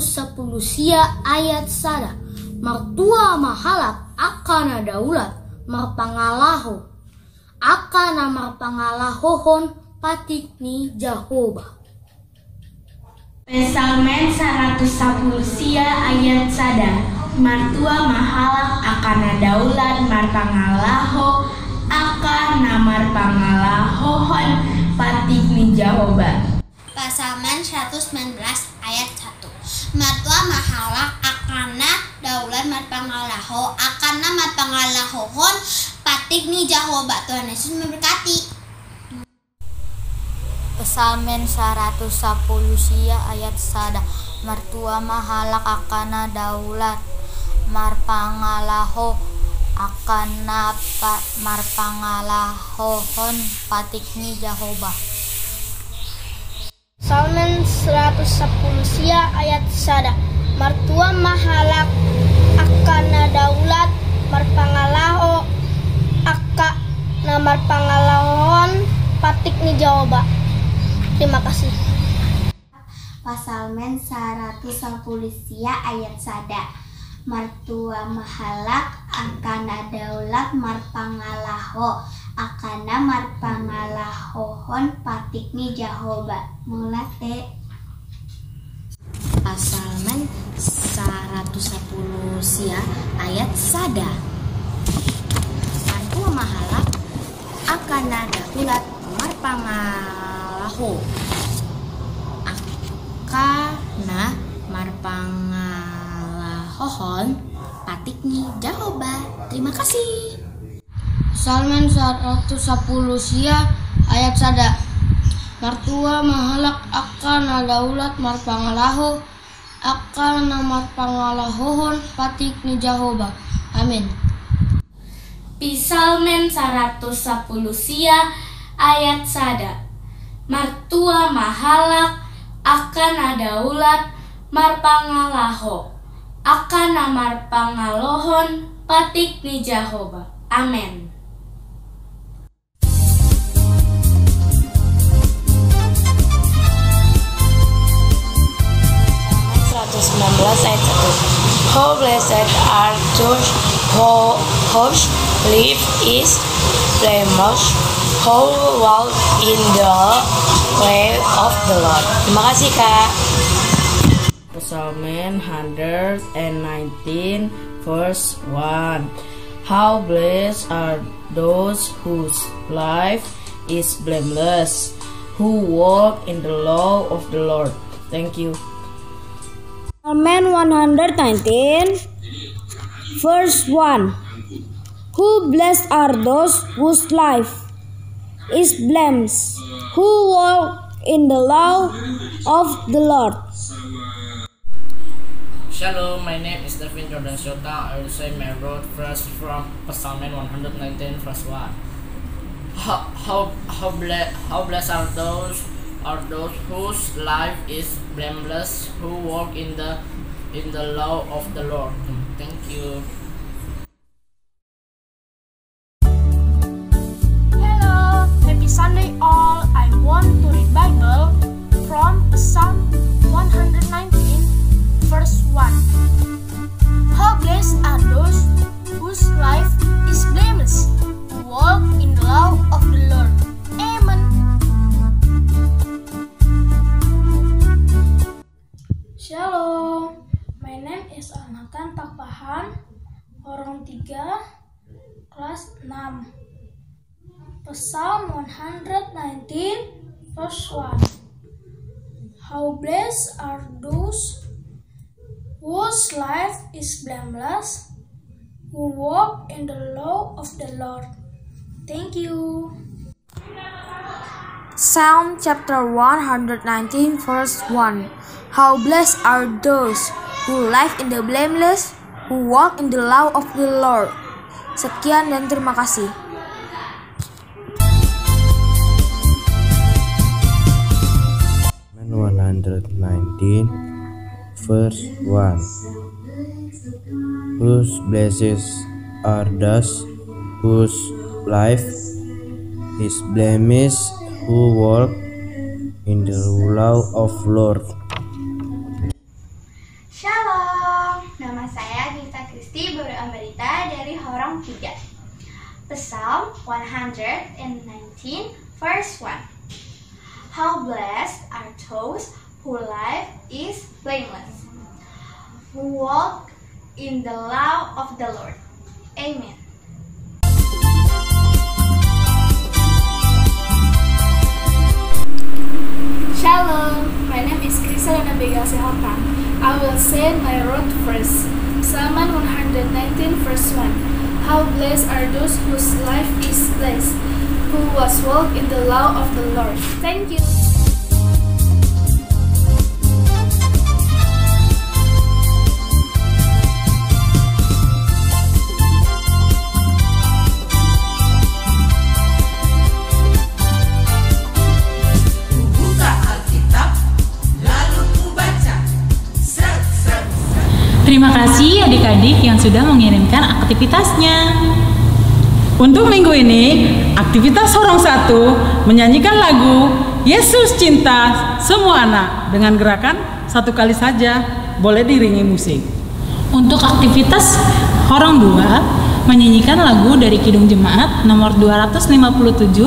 sia ayat sada. Martua mahalak akana daulat marpangalaho akana marpangalahohon patikni jahoba.
Psalmen 110 sia ayat sada. Martua mahalak akana daulat marpangalaho akana marpangalahohon patikni jahoba.
Psalmen 119 ayat 1. Martua mahalak akana daulat marpangalaho akana marpangalahohon patikni jahoba. Tuhan Yesus memberkati.
Psalmen 110 sia ayat sada. Martua mahalak akana daulat marpangalaho akana marpangalahohon patikni jahoba.
Psalmen 110 sia ayat sada. Martua mahalak akana daulat marpangalaho akana marpangalahon patikni jahoba. Terima kasih.
Psalmen 110 sia ayat sada. Martua mahalak akana daulat marpangalaho akana marpangalahohon patikni jahoba. Mulate.
Psalmen 110 sia ayat sada. Martua mahalak akana daulat marpangalaho akana marpangalahohon patikni jahoba. Terima kasih.
Psalmen 110 sia ayat sada. Martua mahalak akana daulat marpangalaho akana marpangalahohon patikni jahoba. Amin.
Psalmen 110 sia ayat sada. Martua mahalak akana daulat marpangalaho akana marpangalohon patikni jahoba. Amin.
119 ayat 1. How blessed are those whose life is blameless, who walk in the way of the Lord. Terima kasih, Kak.
Psalmen 119 verse 1. How blessed are those whose life is blameless, who walk in the law of the Lord. Thank you.
Psalmen 119 verse 1. Who blessed are those whose life is blameless, who walk in the law of the Lord.
Shalom, my name is Devin Jordan Shota. I will say my wrote first from Psalmen 119 verse 1. How blessed are those whose life is blameless, who walk in the law of the Lord. Thank you.
Hello, happy Sunday all. I want to read Bible from Psalm 119 verse 1. How blessed are those whose life is blameless, who walk in the law of the Lord. Amen.
Shalom, my name 3 kelas 6. Psalm 119 verse 1. How blessed are those whose life is blameless, who walk in the law of the Lord. Thank you.
Psalm chapter 119 verse 1. How blessed are those who live in the blameless, who walk in the law of the Lord. Sekian dan terima kasih.
Psalm 119 verse 1. Whose blessed are those whose life is blameless, who walk in the law of Lord.
Shalom, nama saya Gita Kristi Baru Ambarita dari Horong 3. Psalm 119 verse 1. How blessed are those whose life is blameless, who walk in the law of the Lord. Amen.
Shalom, my name is Krisalana Bega Sehotan. I will say my road first. Psalm 119 verse 1. How blessed are those whose life is blessed, who was walk in the law of the Lord. Thank you.
Terima kasih adik-adik yang sudah mengirimkan aktivitasnya.
Untuk minggu ini, aktivitas Horong 1 menyanyikan lagu Yesus Cinta Semua Anak dengan gerakan satu kali saja, boleh diiringi musik.
Untuk aktivitas Horong 2 menyanyikan lagu dari Kidung Jemaat nomor 257,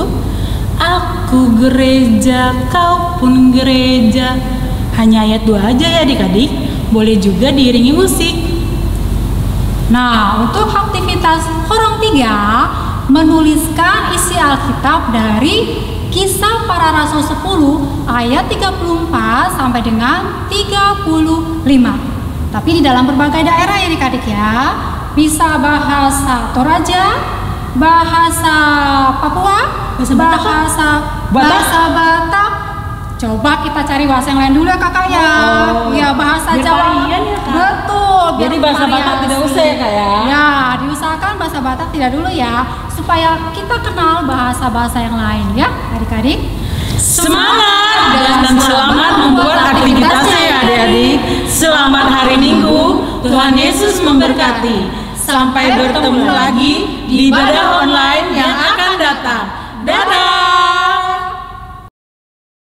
Aku gereja, kau pun gereja. Hanya ayat 2 aja ya adik-adik. Boleh juga diiringi musik.
Nah, untuk aktivitas Horong 3 menuliskan isi Alkitab dari Kisah Para Rasul 10 ayat 34 sampai dengan 35. Tapi di dalam berbagai daerah ya adik-adik ya. Bisa bahasa Toraja, bahasa Papua, bahasa Batak. Coba kita cari bahasa yang lain dulu ya kakak ya. Ya bahasa Jawa.
Ya, Kak?
Betul.
Jadi bahasa Batak tidak usah ya kak ya.
Ya diusahakan bahasa Batak tidak dulu ya, supaya kita kenal bahasa-bahasa yang lain ya adik-adik.
Semangat dan selamat membuat aktivitasnya ya adik-adik. Selamat hari Minggu. Tuhan Yesus memberkati. Sampai bertemu lagi di ibadah online yang akan datang. Dadah.